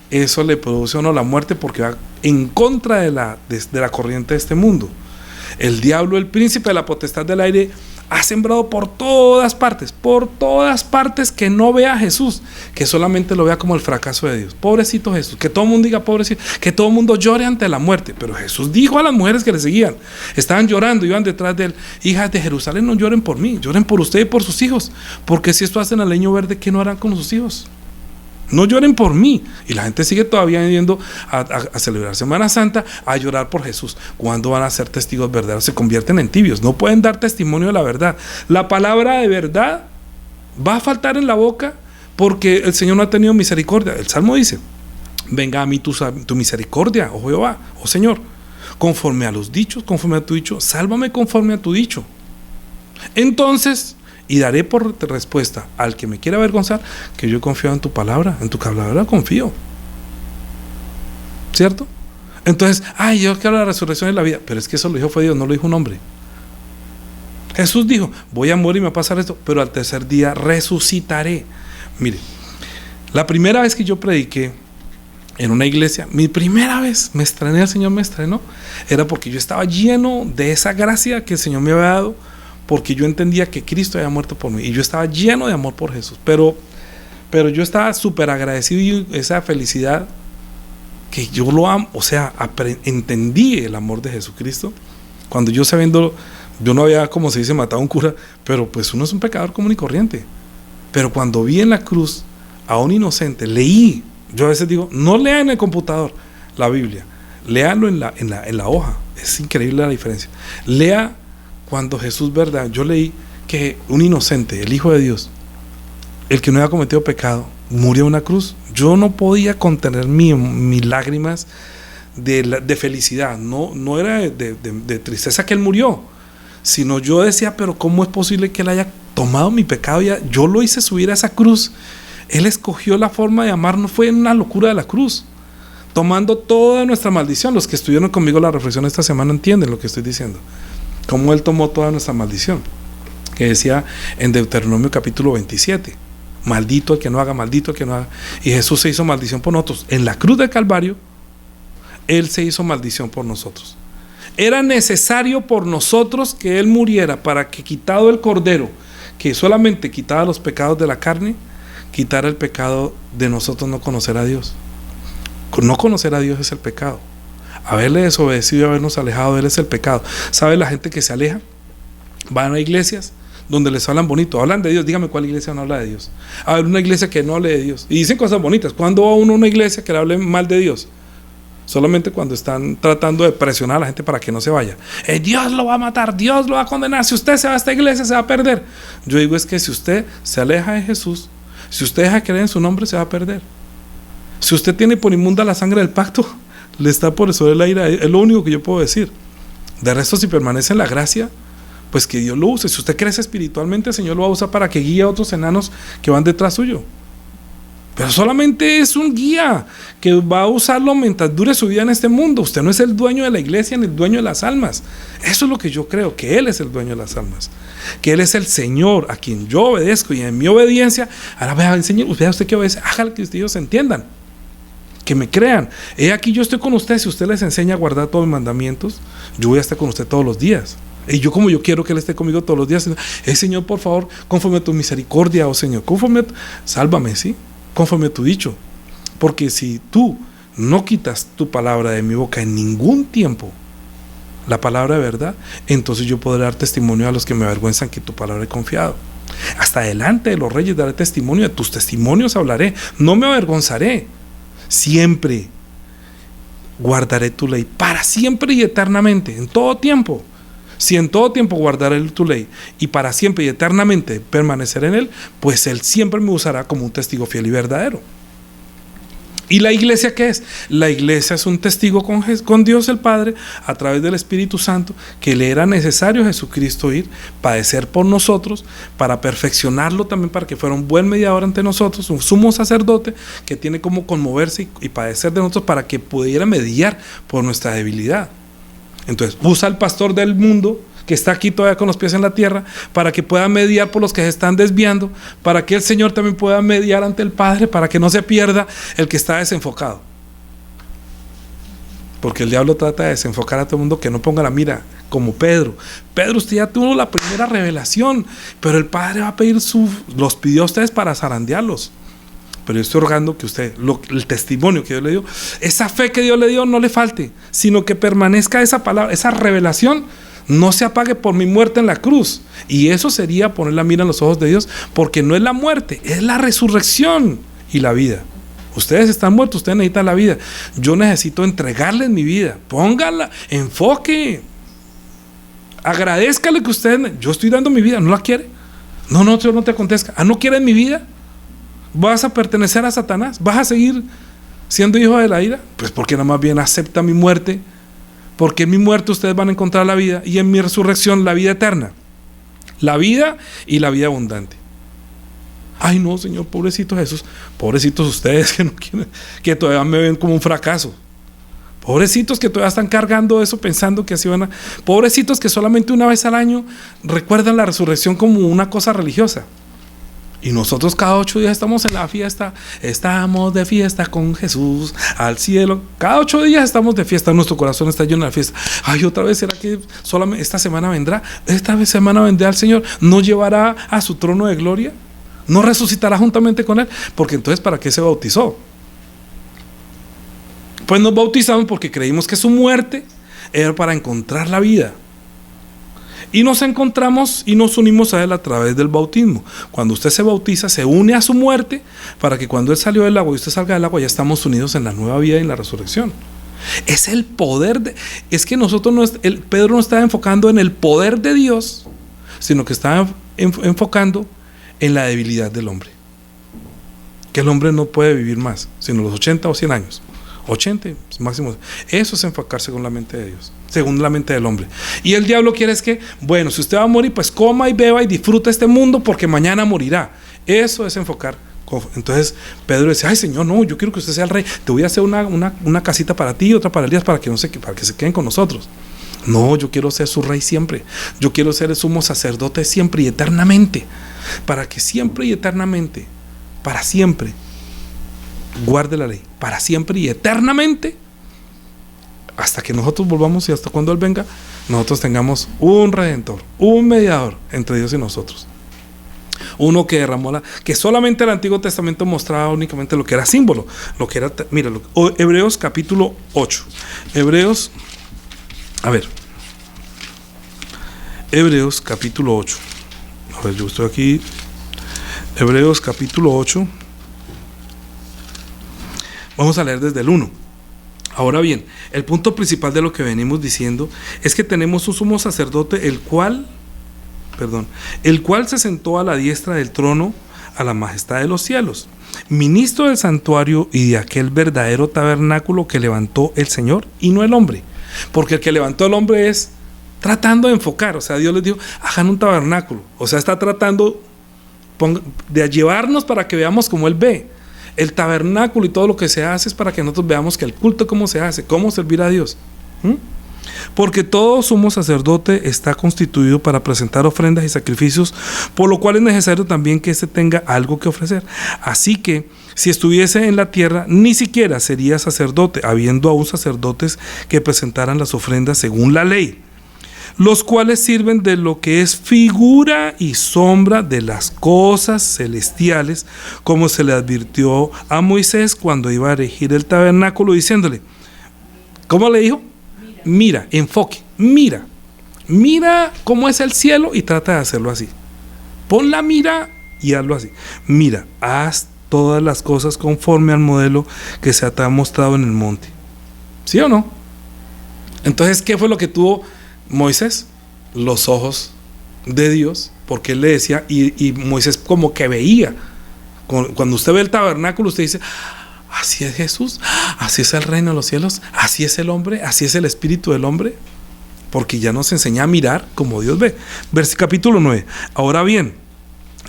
eso le produce a uno la muerte, porque va en contra de la corriente de este mundo. El diablo, el príncipe de la potestad del aire, ha sembrado por todas partes que no vea a Jesús, que solamente lo vea como el fracaso de Dios. Pobrecito Jesús, que todo el mundo diga pobrecito, que todo el mundo llore ante la muerte. Pero Jesús dijo a las mujeres que le seguían, estaban llorando, iban detrás de él, hijas de Jerusalén, no lloren por mí, lloren por usted y por sus hijos, porque si esto hacen al leño verde, ¿qué no harán con sus hijos? No lloren por mí. Y la gente sigue todavía yendo a celebrar Semana Santa, a llorar por Jesús. ¿Cuándo van a ser testigos verdaderos? Se convierten en tibios, no pueden dar testimonio de la verdad. La palabra de verdad va a faltar en la boca, porque el Señor no ha tenido misericordia. El Salmo dice, venga a mí tu misericordia, oh Jehová, oh Señor, conforme a los dichos, conforme a tu dicho, sálvame conforme a tu dicho. Entonces, y daré por respuesta al que me quiera avergonzar, que yo confío en tu palabra, en tu palabra confío. ¿Cierto? Entonces, yo quiero la resurrección y la vida, pero es que eso lo dijo fue Dios, no lo dijo un hombre. Jesús dijo, voy a morir y me va a pasar esto, pero al tercer día resucitaré. Mire, la primera vez que yo prediqué en una iglesia, mi primera vez, me estrené, el Señor me estrenó, era porque yo estaba lleno de esa gracia que el Señor me había dado, porque yo entendía que Cristo había muerto por mí, y yo estaba lleno de amor por Jesús, pero yo estaba súper agradecido, y esa felicidad que yo lo amo, o sea, entendí el amor de Jesucristo, cuando yo sabiendo, yo no había, como se dice, matado a un cura, pero pues uno es un pecador común y corriente, pero cuando vi en la cruz a un inocente, leí, yo a veces digo, no lean en el computador la Biblia, léanlo en la hoja, es increíble la diferencia, lea. Cuando Jesús, verdad, yo leí que un inocente, el Hijo de Dios, el que no había cometido pecado, murió en una cruz. Yo no podía contener mis lágrimas de felicidad. No era de tristeza que Él murió, sino yo decía, pero ¿cómo es posible que Él haya tomado mi pecado? Yo lo hice subir a esa cruz. Él escogió la forma de amarnos, fue en una locura de la cruz, tomando toda nuestra maldición. Los que estuvieron conmigo la reflexión esta semana entienden lo que estoy diciendo. Cómo Él tomó toda nuestra maldición, que decía en Deuteronomio capítulo 27, maldito el que no haga, maldito el que no haga. Y Jesús se hizo maldición por nosotros. En la cruz del Calvario, Él se hizo maldición por nosotros. Era necesario por nosotros que Él muriera, para que, quitado el cordero, que solamente quitaba los pecados de la carne, quitara el pecado de nosotros no conocer a Dios. No conocer a Dios es el pecado. Haberle desobedecido y habernos alejado de Él es el pecado. ¿Sabe la gente que se aleja? Van a iglesias donde les hablan bonito, hablan de Dios. Dígame cuál iglesia no habla de Dios. A ver, una iglesia que no hable de Dios. Y dicen cosas bonitas. ¿Cuándo va uno a una iglesia que le hable mal de Dios? Solamente cuando están tratando de presionar a la gente para que no se vaya. Dios lo va a matar, Dios lo va a condenar. Si usted se va a esta iglesia, se va a perder. Yo digo, es que si usted se aleja de Jesús, si usted deja de creer en su nombre, se va a perder. Si usted tiene por inmunda la sangre del pacto, le está por eso el aire. Es lo único que yo puedo decir. De resto, si permanece en la gracia, pues que Dios lo use. Si usted crece espiritualmente, el Señor lo va a usar para que guíe a otros enanos que van detrás suyo. Pero solamente es un guía que va a usarlo mientras dure su vida en este mundo. Usted no es el dueño de la iglesia ni el dueño de las almas. Eso es lo que yo creo, que Él es el dueño de las almas, que Él es el Señor a quien yo obedezco, y en mi obediencia, ahora vea, Señor, vea usted que obedece, hágale que ellos entiendan, que me crean. Aquí yo estoy con usted. Si usted les enseña a guardar todos mis mandamientos, yo voy a estar con usted todos los días. Y yo, como yo quiero que Él esté conmigo todos los días, Señor, por favor, conforme a tu misericordia, oh Señor, sálvame, ¿sí? Conforme a tu dicho. Porque si tú no quitas tu palabra de mi boca en ningún tiempo, la palabra de verdad, entonces yo podré dar testimonio a los que me avergüenzan que tu palabra he confiado. Hasta delante de los reyes daré testimonio, de tus testimonios hablaré, no me avergonzaré. Siempre guardaré tu ley, para siempre y eternamente, en todo tiempo. Si en todo tiempo guardaré tu ley y para siempre y eternamente permaneceré en él, pues Él siempre me usará como un testigo fiel y verdadero. ¿Y la iglesia qué es? La iglesia es un testigo con Dios el Padre a través del Espíritu Santo, que le era necesario a Jesucristo ir, padecer por nosotros, para perfeccionarlo también, para que fuera un buen mediador ante nosotros, un sumo sacerdote que tiene como conmoverse y padecer de nosotros para que pudiera mediar por nuestra debilidad. Entonces usa al pastor del mundo que está aquí todavía con los pies en la tierra, para que pueda mediar por los que se están desviando, para que el Señor también pueda mediar ante el Padre, para que no se pierda el que está desenfocado. Porque el diablo trata de desenfocar a todo el mundo, que no ponga la mira, como Pedro. Pedro, usted ya tuvo la primera revelación, pero el Padre va a pedir los pidió a ustedes para zarandearlos. Pero yo estoy rogando que usted, el testimonio que Dios le dio, esa fe que Dios le dio, no le falte, sino que permanezca esa palabra, esa revelación, no se apague por mi muerte en la cruz. Y eso sería poner la mira en los ojos de Dios, porque no es la muerte, es la resurrección y la vida. Ustedes están muertos, ustedes necesitan la vida. Yo necesito entregarles mi vida. Póngala, enfoque, agradézcale que yo estoy dando mi vida. ¿No la quiere? No, Dios no te acontezca. ¿No quieres mi vida? ¿Vas a pertenecer a Satanás? ¿Vas a seguir siendo hijo de la ira? Pues porque nada más bien acepta mi muerte, porque en mi muerte ustedes van a encontrar la vida, y en mi resurrección la vida eterna, la vida y la vida abundante. Ay no, Señor, pobrecito Jesús, pobrecitos ustedes que no quieren, que todavía me ven como un fracaso, pobrecitos que todavía están cargando eso, pensando que así van a, pobrecitos que solamente una vez al año recuerdan la resurrección como una cosa religiosa. Y nosotros cada 8 días estamos en la fiesta, estamos de fiesta con Jesús al cielo. Cada 8 días estamos de fiesta, nuestro corazón está lleno de fiesta. Ay, otra vez, ¿será que solamente esta semana vendrá? Esta semana vendrá el Señor, ¿nos llevará a su trono de gloria? ¿No resucitará juntamente con Él? Porque entonces, ¿para qué se bautizó? Pues nos bautizamos porque creímos que su muerte era para encontrar la vida. Y nos encontramos y nos unimos a Él a través del bautismo. Cuando usted se bautiza, se une a su muerte, para que cuando Él salió del agua y usted salga del agua, ya estamos unidos en la nueva vida y en la resurrección. Es el poder es que Pedro no estaba enfocando en el poder de Dios, sino que estaba enfocando en la debilidad del hombre. Que el hombre no puede vivir más, sino los 80 o 100 años. 80 máximo. Eso es enfocarse con la mente de Dios, según la mente del hombre. Y el diablo quiere es que, bueno, si usted va a morir, pues coma y beba y disfruta este mundo, porque mañana morirá. Eso es enfocar. Entonces Pedro dice: ay Señor, no, yo quiero que usted sea el rey. Te voy a hacer una casita para ti y otra para Elías, para que se queden con nosotros. No, yo quiero ser su rey siempre. Yo quiero ser el sumo sacerdote siempre y eternamente, para que siempre y eternamente, para siempre, guarde la ley, para siempre y eternamente, hasta que nosotros volvamos y hasta cuando Él venga, nosotros tengamos un redentor, un mediador entre Dios y nosotros. Uno que derramó que solamente el Antiguo Testamento mostraba únicamente lo que era símbolo, lo que era, mira, Hebreos capítulo 8. Hebreos capítulo 8. A ver, yo estoy aquí. Hebreos capítulo 8. Vamos a leer desde el 1. Ahora bien, el punto principal de lo que venimos diciendo es que tenemos un sumo sacerdote, el cual se sentó a la diestra del trono, a la majestad de los cielos, ministro del santuario y de aquel verdadero tabernáculo que levantó el Señor y no el hombre. Porque el que levantó el hombre es tratando de enfocar, o sea, Dios les dijo: hagan un tabernáculo, o sea, está tratando de llevarnos para que veamos como Él ve. El tabernáculo y todo lo que se hace es para que nosotros veamos que el culto, cómo se hace, cómo servir a Dios. Porque todo sumo sacerdote está constituido para presentar ofrendas y sacrificios, por lo cual es necesario también que éste tenga algo que ofrecer. Así que, si estuviese en la tierra, ni siquiera sería sacerdote, habiendo aún sacerdotes que presentaran las ofrendas según la ley. los cuales sirven de lo que es figura y sombra de las cosas celestiales, como se le advirtió a Moisés cuando iba a erigir el tabernáculo, diciéndole, ¿cómo le dijo? Mira, enfoque, mira cómo es el cielo y trata de hacerlo así. Pon la mira y hazlo así. Mira, haz todas las cosas conforme al modelo que se te ha mostrado en el monte. ¿Sí o no? Entonces, ¿qué fue lo que tuvo Moisés? Los ojos de Dios, porque él le decía, y Moisés como que veía. Cuando usted ve el tabernáculo, usted dice, así es Jesús, así es el reino de los cielos, así es el hombre, así es el espíritu del hombre, porque ya nos enseña a mirar como Dios ve. Capítulo 9. Ahora bien,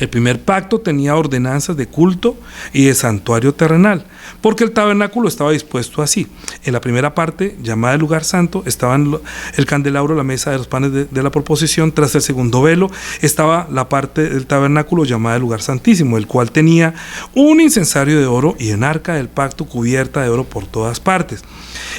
el primer pacto tenía ordenanzas de culto y de santuario terrenal, porque el tabernáculo estaba dispuesto así. En la primera parte, llamada el lugar santo, estaban el candelabro, la mesa de los panes de la proposición. Tras el segundo velo estaba la parte del tabernáculo llamada el lugar santísimo, el cual tenía un incensario de oro y un arca del pacto cubierta de oro por todas partes,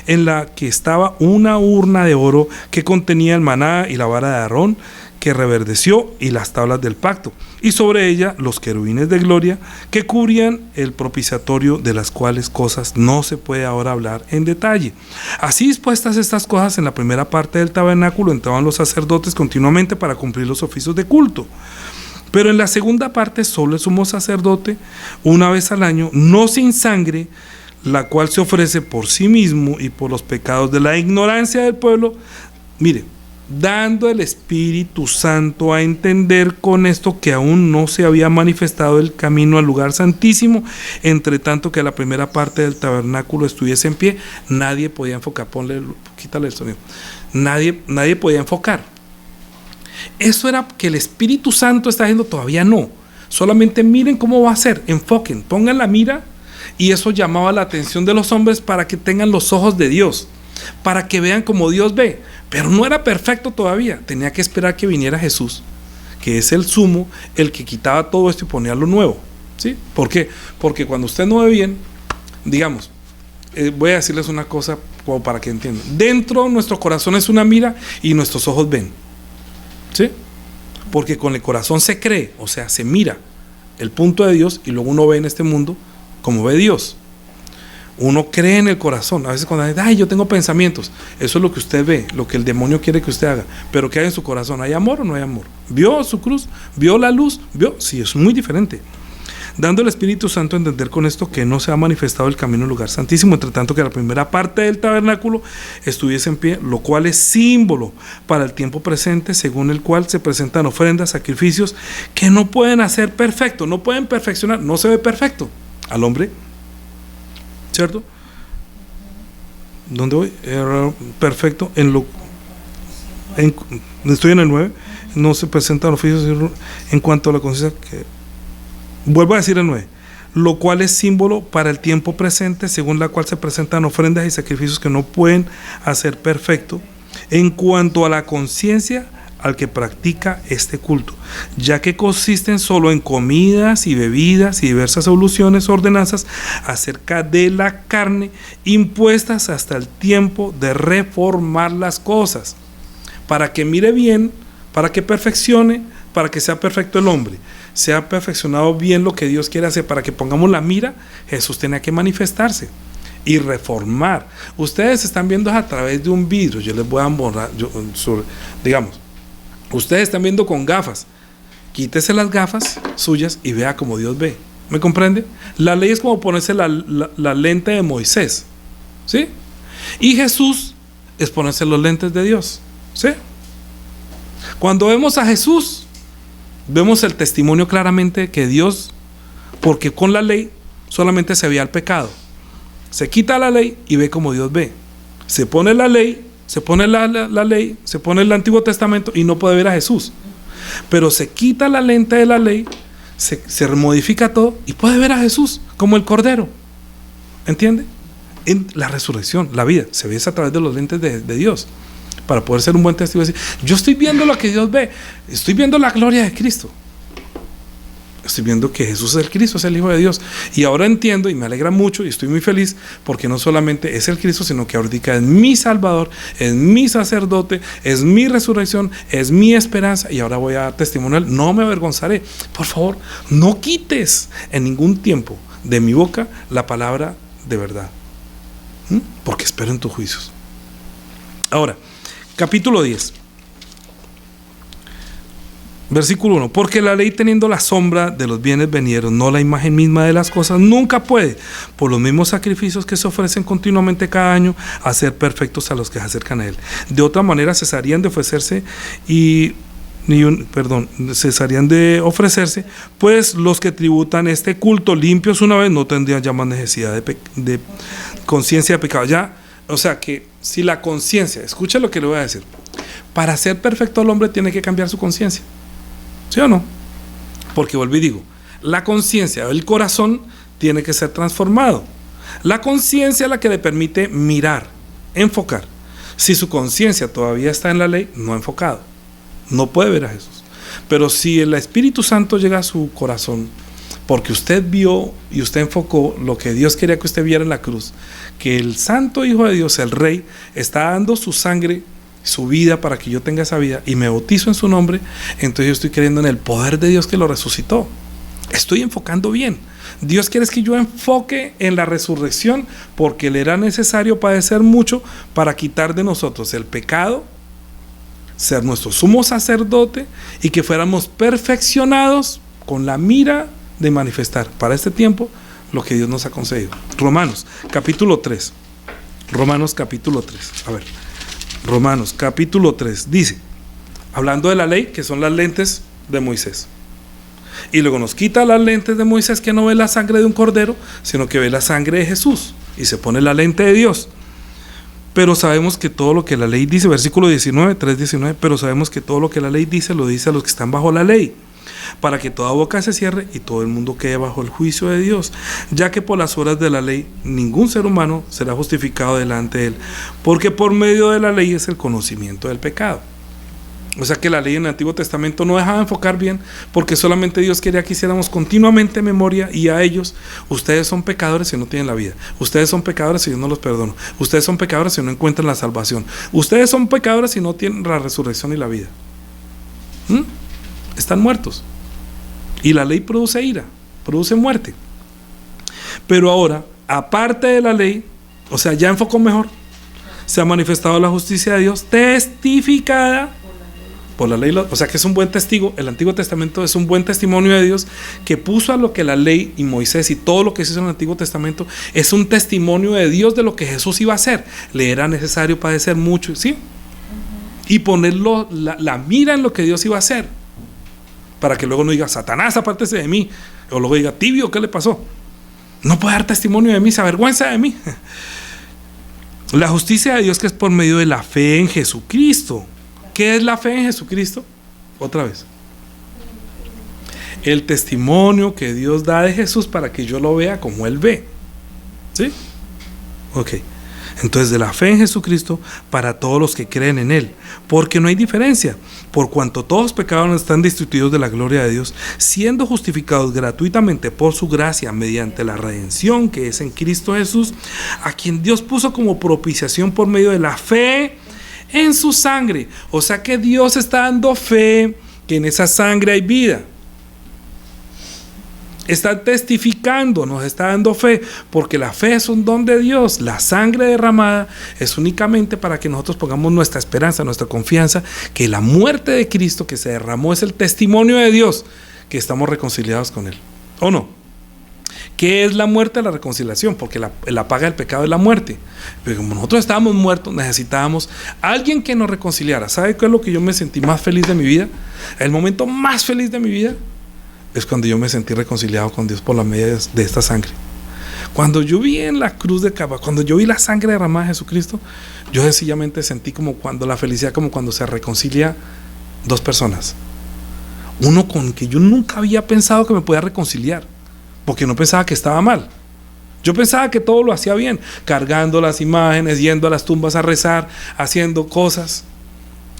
en la que estaba una urna de oro que contenía el maná y la vara de Aarón, que reverdeció, y las tablas del pacto, y sobre ella los querubines de gloria que cubrían el propiciatorio, de las cuales cosas no se puede ahora hablar en detalle. Así dispuestas estas cosas, en la primera parte del tabernáculo entraban los sacerdotes continuamente para cumplir los oficios de culto. Pero en la segunda parte, solo el sumo sacerdote, una vez al año, no sin sangre, la cual se ofrece por sí mismo y por los pecados de la ignorancia del pueblo. Mire, dando el Espíritu Santo a entender con esto que aún no se había manifestado el camino al lugar santísimo, entre tanto que la primera parte del tabernáculo estuviese en pie. Nadie podía enfocar, quítale el sonido, nadie podía enfocar. Eso era que el Espíritu Santo está diciendo, todavía no, solamente miren cómo va a ser, enfoquen, pongan la mira, y eso llamaba la atención de los hombres para que tengan los ojos de Dios, para que vean como Dios ve. Pero no era perfecto todavía, tenía que esperar que viniera Jesús, que es el sumo, el que quitaba todo esto y ponía lo nuevo. ¿Sí? ¿Por qué? Porque cuando usted no ve bien, digamos, voy a decirles una cosa como para que entiendan. Dentro de nuestro corazón es una mira y nuestros ojos ven. ¿Sí? Porque con el corazón se cree, o sea, se mira el punto de Dios, y luego uno ve en este mundo como ve Dios. Uno cree en el corazón. A veces cuando dice, ay, yo tengo pensamientos, eso es lo que usted ve, lo que el demonio quiere que usted haga. Pero ¿qué hay en su corazón? ¿Hay amor o no hay amor? ¿Vio su cruz? ¿Vio la luz? ¿Vio? Sí, es muy diferente. Dando el Espíritu Santo a entender con esto que no se ha manifestado el camino al lugar santísimo, entre tanto que la primera parte del tabernáculo estuviese en pie, lo cual es símbolo para el tiempo presente, según el cual se presentan ofrendas, sacrificios que no pueden hacer perfecto, no pueden perfeccionar, no se ve perfecto al hombre, ¿cierto? ¿Dónde voy? Perfecto. Estoy en el 9. No se presentan oficios en cuanto a la conciencia. Vuelvo a decir el 9. Lo cual es símbolo para el tiempo presente, según la cual se presentan ofrendas y sacrificios que no pueden hacer perfecto en cuanto a la conciencia al que practica este culto, ya que consisten solo en comidas y bebidas y diversas soluciones, ordenanzas acerca de la carne, impuestas hasta el tiempo de reformar las cosas, para que mire bien, para que perfeccione, para que sea perfecto el hombre, sea perfeccionado bien lo que Dios quiere hacer, para que pongamos la mira. Jesús tenía que manifestarse y reformar. Ustedes están viendo a través de un vidrio, yo les voy a borrar, digamos, ustedes están viendo con gafas, quítese las gafas suyas y vea como Dios ve. ¿Me comprende? La ley es como ponerse la lente de Moisés, ¿sí? Y Jesús es ponerse los lentes de Dios, ¿sí? Cuando vemos a Jesús, vemos el testimonio claramente que Dios, porque con la ley solamente se veía el pecado. Se quita la ley y ve como Dios ve. Se pone la ley, se pone la ley, se pone el Antiguo Testamento y no puede ver a Jesús. Pero se quita la lente de la ley, se modifica todo y puede ver a Jesús como el Cordero. ¿Entiende? En la resurrección, la vida, se ve a través de los lentes de Dios, para poder ser un buen testigo. Decir, yo estoy viendo lo que Dios ve, estoy viendo la gloria de Cristo. Estoy viendo que Jesús es el Cristo, es el Hijo de Dios. Y ahora entiendo y me alegra mucho y estoy muy feliz porque no solamente es el Cristo, sino que ahorita es mi Salvador, es mi sacerdote, es mi resurrección, es mi esperanza. Y ahora voy a dar testimonio. No me avergonzaré. Por favor, no quites en ningún tiempo de mi boca la palabra de verdad. Porque espero en tus juicios. Ahora, capítulo 10. Versículo 1, porque la ley teniendo la sombra de los bienes venideros, no la imagen misma de las cosas, nunca puede, por los mismos sacrificios que se ofrecen continuamente cada año, hacer perfectos a los que se acercan a él. De otra manera cesarían de ofrecerse cesarían de ofrecerse, pues los que tributan este culto limpios una vez no tendrían ya más necesidad de conciencia de pecado. Ya, o sea que si la conciencia, escucha lo que le voy a decir, para ser perfecto el hombre tiene que cambiar su conciencia. ¿Sí o no? Porque vuelvo y digo, la conciencia o el corazón tiene que ser transformado. La conciencia es la que le permite mirar, enfocar. Si su conciencia todavía está en la ley, no ha enfocado, no puede ver a Jesús. Pero si el Espíritu Santo llega a su corazón, porque usted vio y usted enfocó lo que Dios quería que usted viera en la cruz, que el Santo Hijo de Dios, el Rey, está dando su sangre, su vida para que yo tenga esa vida y me bautizo en su nombre, entonces yo estoy creyendo en el poder de Dios que lo resucitó. Estoy enfocando bien. Dios quiere que yo enfoque en la resurrección porque le era necesario padecer mucho para quitar de nosotros el pecado, ser nuestro sumo sacerdote y que fuéramos perfeccionados con la mira de manifestar para este tiempo lo que Dios nos ha concedido. Romanos capítulo 3. A ver. Romanos capítulo 3 dice, hablando de la ley, que son las lentes de Moisés, y luego nos quita las lentes de Moisés, que no ve la sangre de un cordero, sino que ve la sangre de Jesús, y se pone la lente de Dios. Pero sabemos que todo lo que la ley dice, versículo 19, 3:19, pero sabemos que todo lo que la ley dice, lo dice a los que están bajo la ley, para que toda boca se cierre y todo el mundo quede bajo el juicio de Dios, ya que por las obras de la ley ningún ser humano será justificado delante de él, porque por medio de la ley es el conocimiento del pecado. O sea que la ley en el Antiguo Testamento no dejaba de enfocar bien, porque solamente Dios quería que hiciéramos continuamente memoria, y a ellos: ustedes son pecadores y no tienen la vida, ustedes son pecadores y yo no los perdono, ustedes son pecadores y no encuentran la salvación, ustedes son pecadores y no tienen la resurrección y la vida. Están muertos. Y la ley produce ira, produce muerte. Pero ahora, aparte de la ley, o sea, ya enfocó mejor, se ha manifestado la justicia de Dios testificada por la ley. O sea que es un buen testigo. El Antiguo Testamento es un buen testimonio de Dios, que puso a lo que la ley y Moisés y todo lo que se hizo en el Antiguo Testamento es un testimonio de Dios de lo que Jesús iba a hacer. Le era necesario padecer mucho, ¿sí? Y ponerlo la mira en lo que Dios iba a hacer, para que luego no diga: Satanás, apártese de mí. O luego diga: tibio, ¿qué le pasó? No puede dar testimonio de mí, se avergüenza de mí. La justicia de Dios, que es por medio de la fe en Jesucristo. ¿Qué es la fe en Jesucristo? Otra vez. El testimonio que Dios da de Jesús para que yo lo vea como Él ve. ¿Sí? Ok. Entonces, de la fe en Jesucristo para todos los que creen en Él, porque no hay diferencia, por cuanto todos pecaron, están destituidos de la gloria de Dios, siendo justificados gratuitamente por su gracia mediante la redención que es en Cristo Jesús, a quien Dios puso como propiciación por medio de la fe en su sangre. O sea que Dios está dando fe que en esa sangre hay vida. Está testificando, nos está dando fe, porque la fe es un don de Dios. La sangre derramada es únicamente para que nosotros pongamos nuestra esperanza, nuestra confianza, que la muerte de Cristo que se derramó es el testimonio de Dios, que estamos reconciliados con Él. ¿O no? ¿Qué es la muerte? La reconciliación, porque la paga del pecado es la muerte. Pero como nosotros estábamos muertos, necesitábamos alguien que nos reconciliara. ¿Sabe qué es lo que yo me sentí más feliz de mi vida? El momento más feliz de mi vida es cuando yo me sentí reconciliado con Dios por la medio de esta sangre. Cuando yo vi en la cruz de Calvario, cuando yo vi la sangre derramada de Jesucristo, yo sencillamente sentí como cuando la felicidad, como cuando se reconcilia dos personas. Uno con que yo nunca había pensado que me podía reconciliar, porque no pensaba que estaba mal. Yo pensaba que todo lo hacía bien, cargando las imágenes, yendo a las tumbas a rezar, haciendo cosas.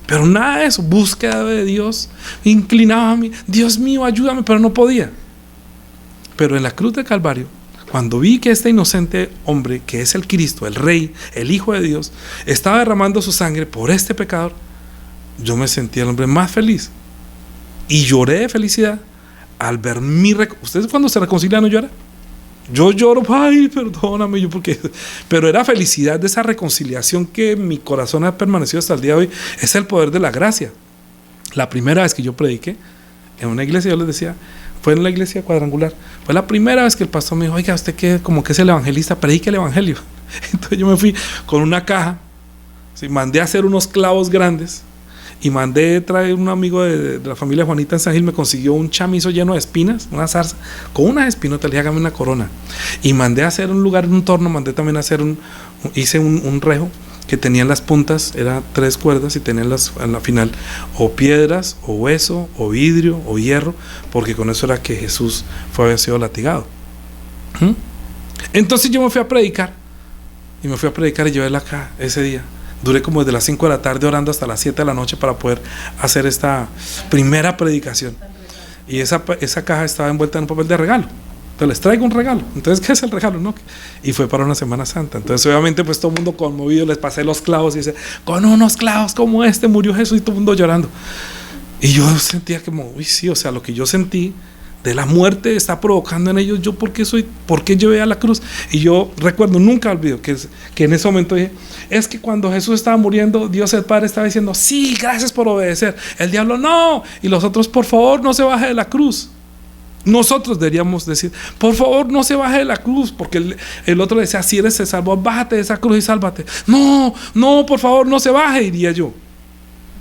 Pero nada de eso, búsqueda de Dios, inclinaba a mí, Dios mío, ayúdame, pero no podía. Pero en la cruz de Calvario, cuando vi que este inocente hombre, que es el Cristo, el Rey, el Hijo de Dios, estaba derramando su sangre por este pecador, yo me sentí el hombre más feliz. Y lloré de felicidad al ver ¿Ustedes cuando se reconcilian no lloran? Yo lloro, ay, perdóname, pero era felicidad de esa reconciliación que en mi corazón ha permanecido hasta el día de hoy. Es el poder de la gracia. La primera vez que yo prediqué en una iglesia, yo les decía, fue en la iglesia Cuadrangular, fue la primera vez que el pastor me dijo, oiga, usted que como que es el evangelista, predique el evangelio. Entonces yo me fui con una caja, ¿sí? Mandé a hacer unos clavos grandes y mandé traer un amigo de la familia Juanita en San Gil, me consiguió un chamizo lleno de espinas, una zarza, con unas espinotas, le dije, hágame una corona. Y mandé a hacer un lugar en un torno, mandé también a hacer hice un rejo que tenía en las puntas, era 3 cuerdas y tenía en la final o piedras, o hueso, o vidrio, o hierro, porque con eso era que Jesús había sido latigado. Entonces yo me fui a predicar, y llevé la caja ese día. Duré como desde las 5 de la tarde orando hasta las 7 de la noche para poder hacer esta primera predicación. Y esa caja estaba envuelta en un papel de regalo. Entonces les traigo un regalo. Entonces, ¿qué es el regalo? ¿No? Y fue para una Semana Santa. Entonces, obviamente, pues todo el mundo conmovido, les pasé los clavos y dice, con unos clavos como este murió Jesús, y todo el mundo llorando. Y yo sentía como, uy, sí, o sea, lo que yo sentí de la muerte está provocando en ellos, ¿por qué llevé a la cruz? Y yo recuerdo, nunca olvido que en ese momento dije, es que cuando Jesús estaba muriendo, Dios el Padre estaba diciendo, sí, gracias por obedecer. El diablo, no. Y los otros, por favor, no se baje de la cruz. Nosotros deberíamos decir, por favor, no se baje de la cruz, porque el otro decía, si eres el Salvador, bájate de esa cruz y sálvate. No, por favor, no se baje, diría yo.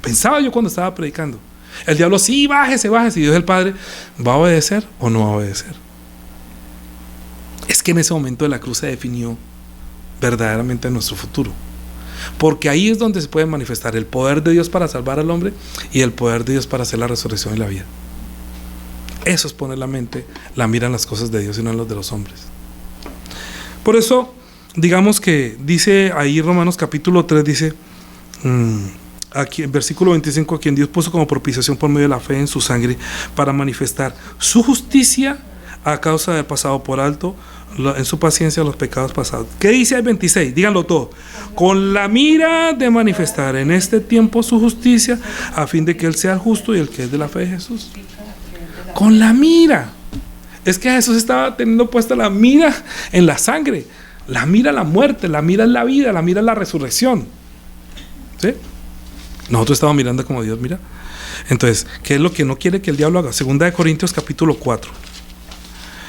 Pensaba yo cuando estaba predicando. El diablo, sí, bájese. Y Dios el Padre, ¿va a obedecer o no va a obedecer? Es que en ese momento de la cruz se definió verdaderamente nuestro futuro, porque ahí es donde se puede manifestar el poder de Dios para salvar al hombre y el poder de Dios para hacer la resurrección y la vida. Eso es poner la mira en las cosas de Dios y no en los de los hombres. Por eso, digamos que dice ahí Romanos capítulo 3, dice aquí en versículo 25, a quien Dios puso como propiciación por medio de la fe en su sangre para manifestar su justicia a causa del pasado por alto en su paciencia los pecados pasados. ¿Qué dice el 26? Díganlo todo. Con la mira de manifestar en este tiempo su justicia, a fin de que Él sea el justo y el que es de la fe de Jesús. Con la mira. Es que Jesús estaba teniendo puesta la mira en la sangre, la mira en la muerte, la mira en la vida, la mira en la resurrección. ¿Sí? Nosotros estamos mirando como Dios mira. Entonces, ¿qué es lo que no quiere que el diablo haga? Segunda de Corintios capítulo 4.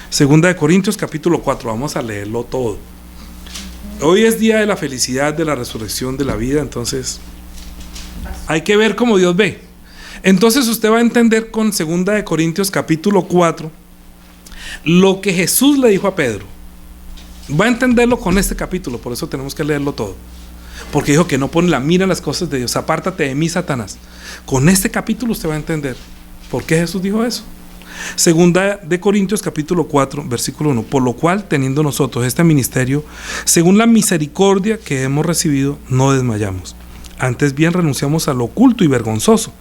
Segunda de Corintios capítulo 4. Vamos a leerlo todo. Hoy es día de la felicidad, de la resurrección, de la vida. Entonces, hay que ver como Dios ve. Entonces usted va a entender con segunda de Corintios capítulo 4 lo que Jesús le dijo a Pedro. Va a entenderlo con este capítulo. Por eso tenemos que leerlo todo, porque dijo que no pone la mira en las cosas de Dios. Apártate de mí, Satanás. Con este capítulo usted va a entender por qué Jesús dijo eso. Segunda de Corintios capítulo 4 versículo 1. Por lo cual, teniendo nosotros este ministerio, según la misericordia que hemos recibido, no desmayamos. Antes bien renunciamos a lo oculto y vergonzoso,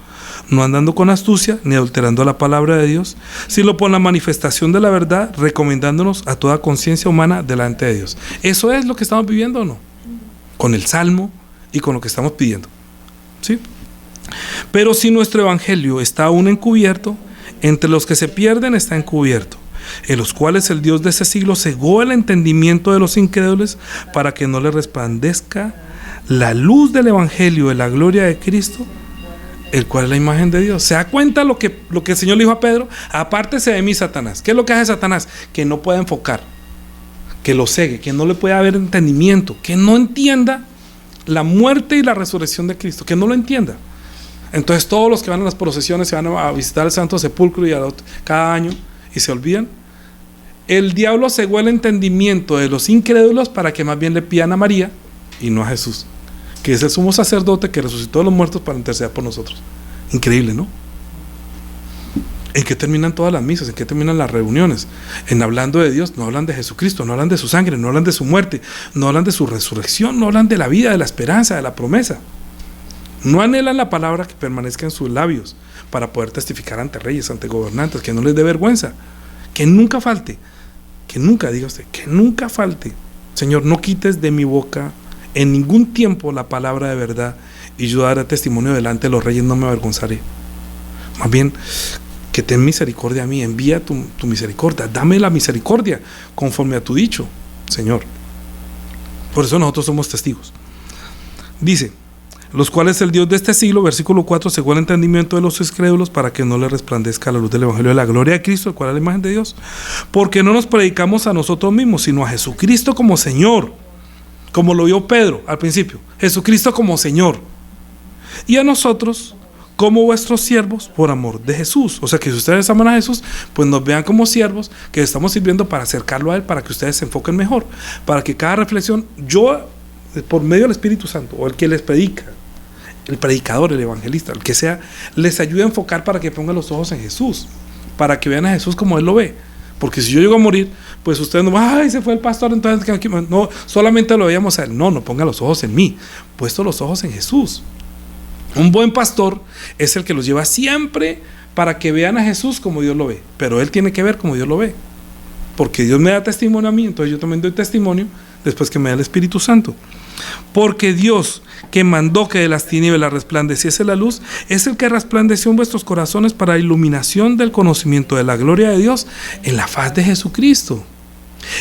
no andando con astucia ni adulterando la palabra de Dios, sino por la manifestación de la verdad, recomendándonos a toda conciencia humana delante de Dios. ¿Eso es lo que estamos viviendo o no? Con el Salmo y con lo que estamos pidiendo, ¿sí? Pero si nuestro evangelio está aún encubierto, entre los que se pierden está encubierto, en los cuales el Dios de ese siglo cegó el entendimiento de los incrédulos para que no les resplandezca la luz del evangelio de la gloria de Cristo, el cual es la imagen de Dios. ¿Se da cuenta lo que el Señor le dijo a Pedro? Apártese de mí, Satanás. ¿Qué es lo que hace Satanás? Que no pueda enfocar, que lo cegue, que no le pueda haber entendimiento, que no entienda la muerte y la resurrección de Cristo, que no lo entienda. Entonces todos los que van a las procesiones, se van a visitar el Santo Sepulcro cada año y se olvidan. El diablo cegó el entendimiento de los incrédulos para que más bien le pidan a María y no a Jesús, que es el sumo sacerdote que resucitó a los muertos para interceder por nosotros. Increíble, ¿no? ¿En qué terminan todas las misas? ¿En qué terminan las reuniones? En hablando de Dios. No hablan de Jesucristo, no hablan de su sangre, no hablan de su muerte, no hablan de su resurrección, no hablan de la vida, de la esperanza, de la promesa. No anhelan la palabra que permanezca en sus labios para poder testificar ante reyes, ante gobernantes, que no les dé vergüenza, que nunca falte Que nunca, diga usted, que nunca falte. Señor, no quites de mi boca en ningún tiempo la palabra de verdad, y yo daré testimonio delante de los reyes, no me avergonzaré. Más bien, que ten misericordia a mí, envía tu misericordia, dame la misericordia conforme a tu dicho, Señor. Por eso nosotros somos testigos. Dice, los cuales el Dios de este siglo, versículo 4, según el entendimiento de los incrédulos, para que no le resplandezca la luz del evangelio de la gloria de Cristo, el cual es la imagen de Dios, porque no nos predicamos a nosotros mismos, sino a Jesucristo como Señor, como lo vio Pedro al principio, Jesucristo como Señor, y a nosotros como vuestros siervos por amor de Jesús. O sea, que si ustedes aman a Jesús, pues nos vean como siervos que estamos sirviendo para acercarlo a Él, para que ustedes se enfoquen mejor, para que cada reflexión, yo, por medio del Espíritu Santo, o el que les predica, el predicador, el evangelista, el que sea, les ayude a enfocar para que pongan los ojos en Jesús, para que vean a Jesús como Él lo ve. Porque si yo llego a morir, pues ustedes no van, ay, se fue el pastor, entonces aquí, no, solamente lo veíamos a Él. No pongan los ojos en mí, puesto los ojos en Jesús. Un buen pastor es el que los lleva siempre para que vean a Jesús como Dios lo ve, pero Él tiene que ver como Dios lo ve, porque Dios me da testimonio a mí, entonces yo también doy testimonio después que me da el Espíritu Santo. Porque Dios, que mandó que de las tinieblas resplandeciese la luz, es el que resplandeció en vuestros corazones para iluminación del conocimiento de la gloria de Dios en la faz de Jesucristo.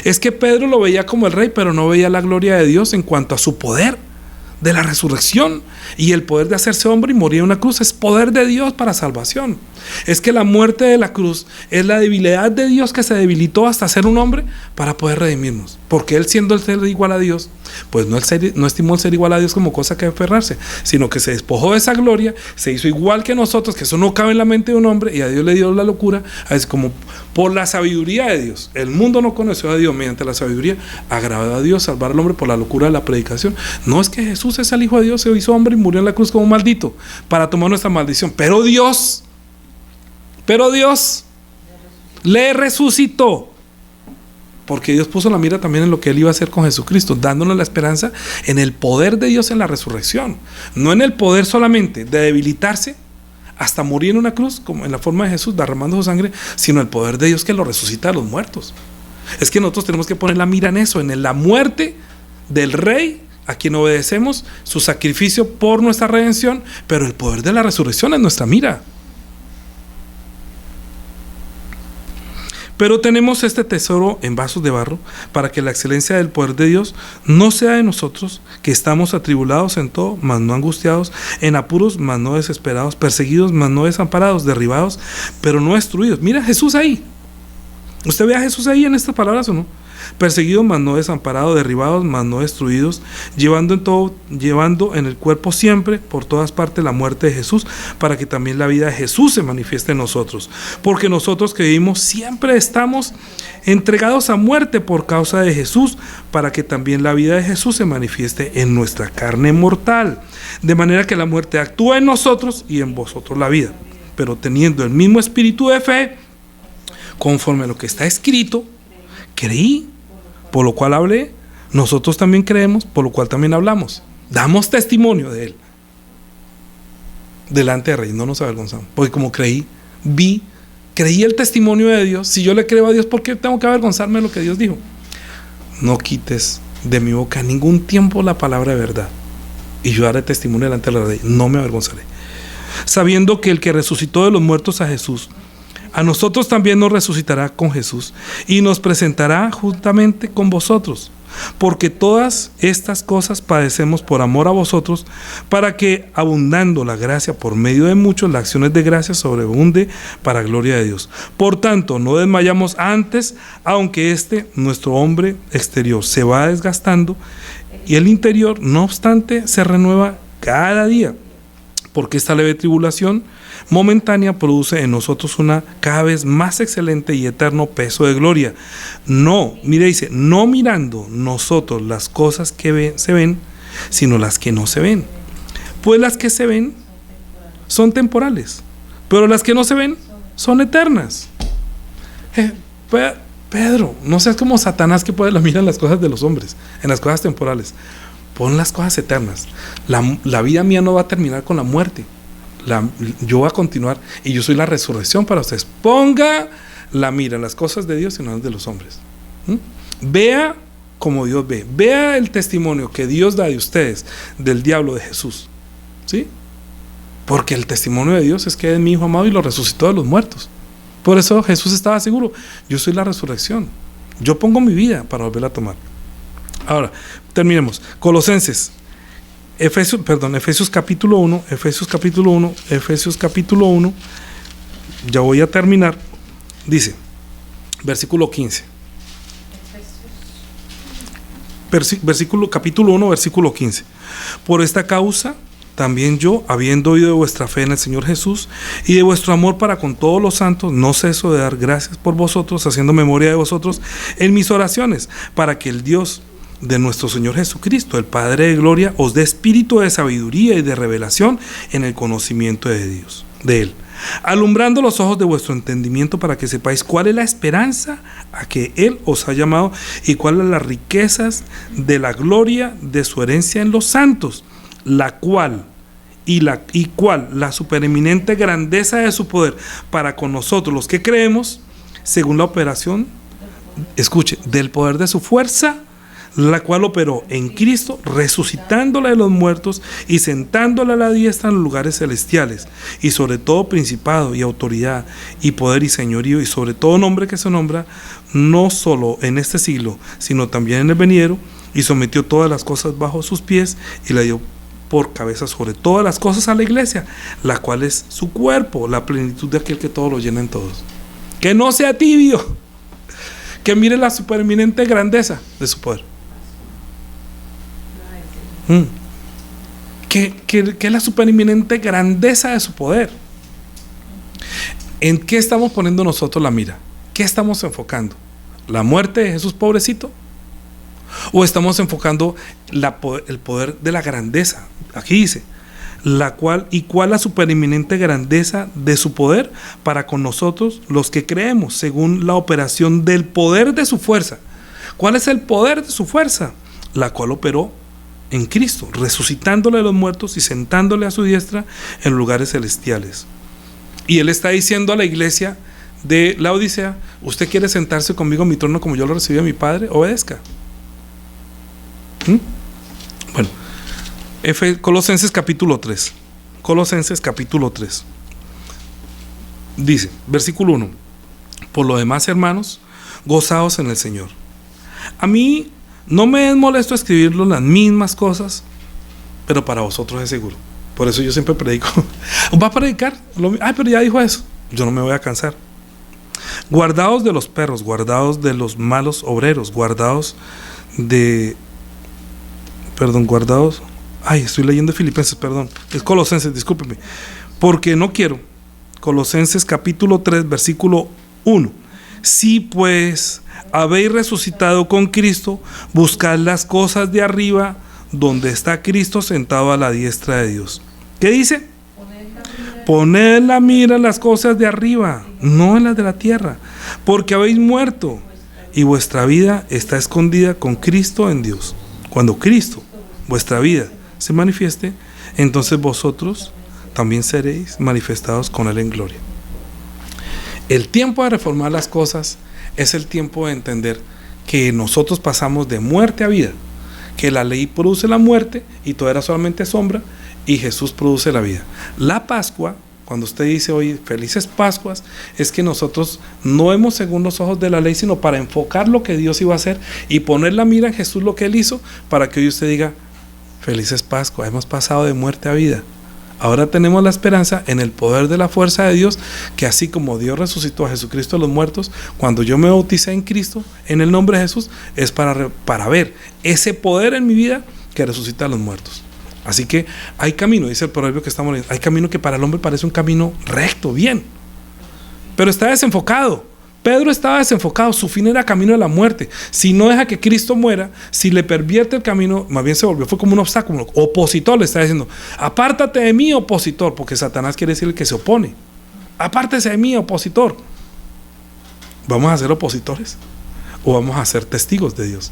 Es que Pedro lo veía como el rey, pero no veía la gloria de Dios en cuanto a su poder de la resurrección y el poder de hacerse hombre y morir en una cruz. Es poder de Dios para salvación. Es que la muerte de la cruz es la debilidad de Dios, que se debilitó hasta ser un hombre para poder redimirnos, porque Él, siendo el ser igual a Dios, pues no estimó el ser igual a Dios como cosa que aferrarse, sino que se despojó de esa gloria, se hizo igual que nosotros, que eso no cabe en la mente de un hombre, y a Dios le dio la locura. Es como por la sabiduría de Dios. El mundo no conoció a Dios, mediante la sabiduría agradó a Dios salvar al hombre por la locura de la predicación. No es que Jesús es el Hijo de Dios, se hizo hombre y murió en la cruz como un maldito para tomar nuestra maldición, pero Dios le resucitó, porque Dios puso la mira también en lo que Él iba a hacer con Jesucristo, dándonos la esperanza en el poder de Dios en la resurrección, no en el poder solamente de debilitarse hasta morir en una cruz, como en la forma de Jesús, derramando su sangre, sino el poder de Dios que lo resucita a los muertos. Es que nosotros tenemos que poner la mira en eso, en la muerte del Rey, a quien obedecemos, su sacrificio por nuestra redención, pero el poder de la resurrección es nuestra mira. Pero tenemos este tesoro en vasos de barro, para que la excelencia del poder de Dios no sea de nosotros, que estamos atribulados en todo, mas no angustiados, en apuros, mas no desesperados, perseguidos, mas no desamparados, derribados, pero no destruidos. Mira Jesús ahí. ¿Usted ve a Jesús ahí en estas palabras o no? Perseguidos, mas no desamparados, derribados, mas no destruidos, llevando en el cuerpo siempre, por todas partes, la muerte de Jesús, para que también la vida de Jesús se manifieste en nosotros. Porque nosotros que vivimos siempre estamos entregados a muerte por causa de Jesús, para que también la vida de Jesús se manifieste en nuestra carne mortal. De manera que la muerte actúa en nosotros y en vosotros la vida. Pero teniendo el mismo espíritu de fe, conforme a lo que está escrito, creí, por lo cual hablé. Nosotros también creemos, por lo cual también hablamos. Damos testimonio de Él delante de Rey, no nos avergonzamos, porque como creí el testimonio de Dios. Si yo le creo a Dios, ¿por qué tengo que avergonzarme de lo que Dios dijo? No quites de mi boca ningún tiempo la palabra de verdad, y yo daré testimonio delante de la Rey, no me avergonzaré, sabiendo que el que resucitó de los muertos a Jesús, a nosotros también nos resucitará con Jesús y nos presentará juntamente con vosotros. Porque todas estas cosas padecemos por amor a vosotros, para que, abundando la gracia por medio de muchos, las acciones de gracia sobreabunde para gloria de Dios. Por tanto, no desmayamos antes, aunque nuestro hombre exterior, se va desgastando, y el interior, no obstante, se renueva cada día. Porque esta leve tribulación momentánea produce en nosotros una cada vez más excelente y eterno peso de gloria. No mirando nosotros las cosas que se ven, sino las que no se ven. Pues las que se ven son temporales, pero las que no se ven son eternas. Pedro, no seas como Satanás, que puede la mirar en las cosas de los hombres, en las cosas temporales. Pon las cosas eternas. La vida mía no va a terminar con la muerte. Yo voy a continuar, y yo soy la resurrección para ustedes. Ponga la mira en las cosas de Dios y no en las de los hombres. ¿Mm? Vea como Dios ve. Vea el testimonio que Dios da de ustedes, del diablo, de Jesús. ¿Sí? Porque el testimonio de Dios es que es mi Hijo amado y lo resucitó de los muertos. Por eso Jesús estaba seguro: yo soy la resurrección. Yo pongo mi vida para volverla a tomar. Ahora, terminemos. Colosenses, Efesios capítulo 1, ya voy a terminar. Dice, versículo 15. Capítulo 1, versículo 15. Por esta causa también yo, habiendo oído de vuestra fe en el Señor Jesús y de vuestro amor para con todos los santos, no ceso de dar gracias por vosotros, haciendo memoria de vosotros en mis oraciones, para que el Dios de nuestro Señor Jesucristo, el Padre de gloria, os dé espíritu de sabiduría y de revelación en el conocimiento de Dios, de Él, alumbrando los ojos de vuestro entendimiento, para que sepáis cuál es la esperanza a que Él os ha llamado y cuáles las riquezas de la gloria de su herencia en los santos, la cual la supereminente grandeza de su poder para con nosotros los que creemos, según la operación, escuche, del poder de su fuerza, la cual operó en Cristo, resucitándole de los muertos y sentándole a la diestra en los lugares celestiales, y sobre todo principado y autoridad y poder y señorío, y sobre todo nombre que se nombra, no solo en este siglo, sino también en el venidero, y sometió todas las cosas bajo sus pies, y la dio por cabeza sobre todas las cosas a la iglesia, la cual es su cuerpo, la plenitud de aquel que todo lo llena en todos. Que no sea tibio, que mire la supereminente grandeza de su poder. Que es la supereminente grandeza de su poder. ¿En qué estamos poniendo nosotros la mira? ¿Qué estamos enfocando? ¿La muerte de Jesús pobrecito? ¿O estamos enfocando el poder de la grandeza? Aquí dice, cuál la supereminente grandeza de su poder para con nosotros los que creemos, según la operación del poder de su fuerza. ¿Cuál es el poder de su fuerza? La cual operó en Cristo, resucitándole de los muertos y sentándole a su diestra en lugares celestiales. Y Él está diciendo a la iglesia de la Odisea: usted quiere sentarse conmigo en mi trono como yo lo recibí a mi Padre, obedezca. Bueno, Colosenses capítulo 3. Dice, versículo 1: por lo demás, hermanos, gozaos en el Señor. A mí no me es molesto escribirlo las mismas cosas, pero para vosotros es seguro. Por eso yo siempre predico. ¿Va a predicar? Pero ya dijo eso. Yo no me voy a cansar. Guardaos de los perros, guardaos de los malos obreros, guardaos. Estoy leyendo Filipenses, perdón. Es Colosenses, discúlpeme. Porque no quiero. Colosenses capítulo 3, versículo 1. Si pues habéis resucitado con Cristo, buscad las cosas de arriba, donde está Cristo sentado a la diestra de Dios. ¿Qué dice? Poned la mira en las cosas de arriba, no en las de la tierra, porque habéis muerto y vuestra vida está escondida con Cristo en Dios. Cuando Cristo, vuestra vida, se manifieste, entonces vosotros también seréis manifestados con Él en gloria. El tiempo de reformar las cosas es el tiempo de entender que nosotros pasamos de muerte a vida, que la ley produce la muerte y todo era solamente sombra, y Jesús produce la vida. La Pascua, cuando usted dice hoy felices Pascuas, es que nosotros no vemos según los ojos de la ley, sino para enfocar lo que Dios iba a hacer y poner la mira en Jesús, lo que Él hizo, para que hoy usted diga: felices Pascuas, hemos pasado de muerte a vida. Ahora tenemos la esperanza en el poder de la fuerza de Dios, que así como Dios resucitó a Jesucristo de los muertos, cuando yo me bauticé en Cristo, en el nombre de Jesús, es para ver ese poder en mi vida que resucita a los muertos. Así que hay camino, dice el proverbio que estamos leyendo, hay camino que para el hombre parece un camino recto, bien, pero está desenfocado. Pedro estaba desenfocado, su fin era camino de la muerte. Si no deja que Cristo muera, si le pervierte el camino, más bien fue como un obstáculo. Opositor, le está diciendo: apártate de mí, opositor, porque Satanás quiere decir el que se opone. Apártese de mí, opositor. ¿Vamos a ser opositores o vamos a ser testigos de Dios?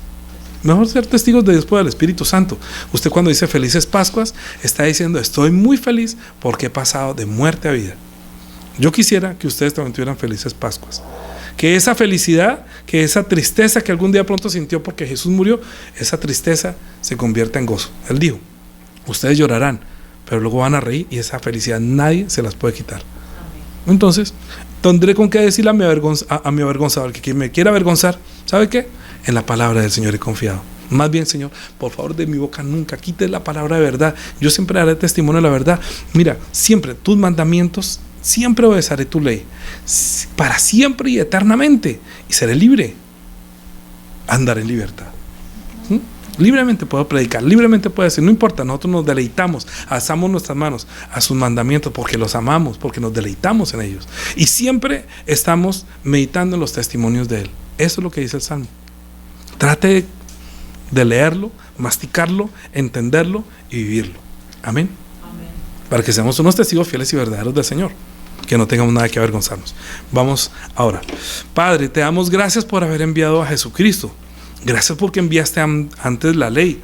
Mejor ser testigos de Dios por el Espíritu Santo. Usted, cuando dice felices Pascuas, está diciendo: estoy muy feliz porque he pasado de muerte a vida. Yo quisiera que ustedes también tuvieran felices Pascuas, Que esa felicidad, que esa tristeza que algún día pronto sintió porque Jesús murió, esa tristeza se convierta en gozo. Él dijo, ustedes llorarán, pero luego van a reír, y esa felicidad nadie se las puede quitar. Entonces, tendré con qué decirle a mi avergonzador, que quien me quiera avergonzar, ¿sabe qué? En la palabra del Señor he confiado. Más bien, Señor, por favor, de mi boca nunca quites la palabra de verdad. Yo siempre daré testimonio de la verdad. Mira, siempre tus mandamientos, siempre obedeceré tu ley, para siempre y eternamente, y seré libre. Andaré en libertad. Libremente puedo predicar, libremente puedo decir, no importa, nosotros nos deleitamos, alzamos nuestras manos a sus mandamientos porque los amamos, porque nos deleitamos en ellos. Y siempre estamos meditando en los testimonios de Él. Eso es lo que dice el Salmo. Trate de leerlo, masticarlo, entenderlo y vivirlo. Amén. Amén. Para que seamos unos testigos fieles y verdaderos del Señor, que no tengamos nada que avergonzarnos. Vamos ahora. Padre, te damos gracias por haber enviado a Jesucristo. Gracias porque enviaste antes la ley,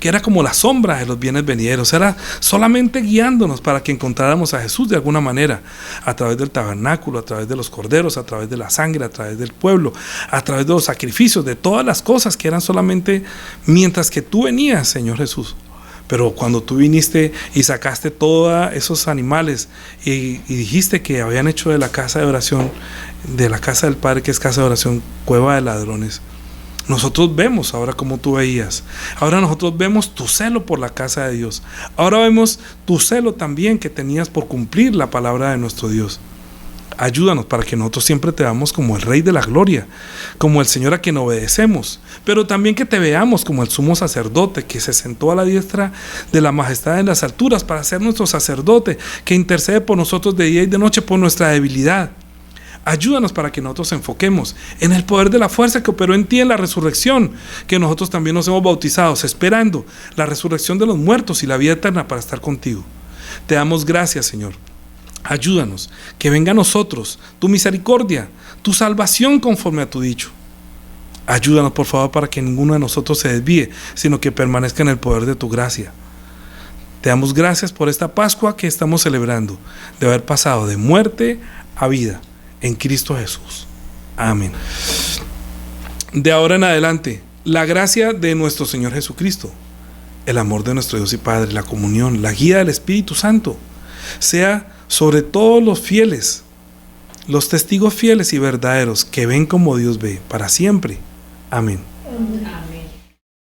que era como la sombra de los bienes venideros, era solamente guiándonos para que encontráramos a Jesús de alguna manera, a través del tabernáculo, a través de los corderos, a través de la sangre, a través del pueblo, a través de los sacrificios, de todas las cosas que eran solamente mientras que tú venías, Señor Jesús. Pero cuando tú viniste y sacaste todos esos animales y dijiste que habían hecho de la casa de oración, de la casa del Padre, que es casa de oración, cueva de ladrones, nosotros vemos ahora como tú veías. Ahora nosotros vemos tu celo por la casa de Dios. Ahora vemos tu celo también que tenías por cumplir la palabra de nuestro Dios. Ayúdanos para que nosotros siempre te veamos como el Rey de la Gloria, como el Señor a quien obedecemos, pero también que te veamos como el sumo sacerdote que se sentó a la diestra de la majestad en las alturas para ser nuestro sacerdote, que intercede por nosotros de día y de noche por nuestra debilidad. Ayúdanos para que nosotros enfoquemos en el poder de la fuerza que operó en ti en la resurrección, que nosotros también nos hemos bautizado, esperando la resurrección de los muertos y la vida eterna para estar contigo. Te damos gracias, Señor. Ayúdanos, que venga a nosotros tu misericordia, tu salvación conforme a tu dicho. Ayúdanos, por favor, para que ninguno de nosotros se desvíe, sino que permanezca en el poder de tu gracia. Te damos gracias por esta Pascua que estamos celebrando, de haber pasado de muerte a vida en Cristo Jesús. Amén. De ahora en adelante, la gracia de nuestro Señor Jesucristo, el amor de nuestro Dios y Padre, la comunión, la guía del Espíritu Santo, sea sobre todos los fieles, los testigos fieles y verdaderos que ven como Dios ve, para siempre. Amén. Amén.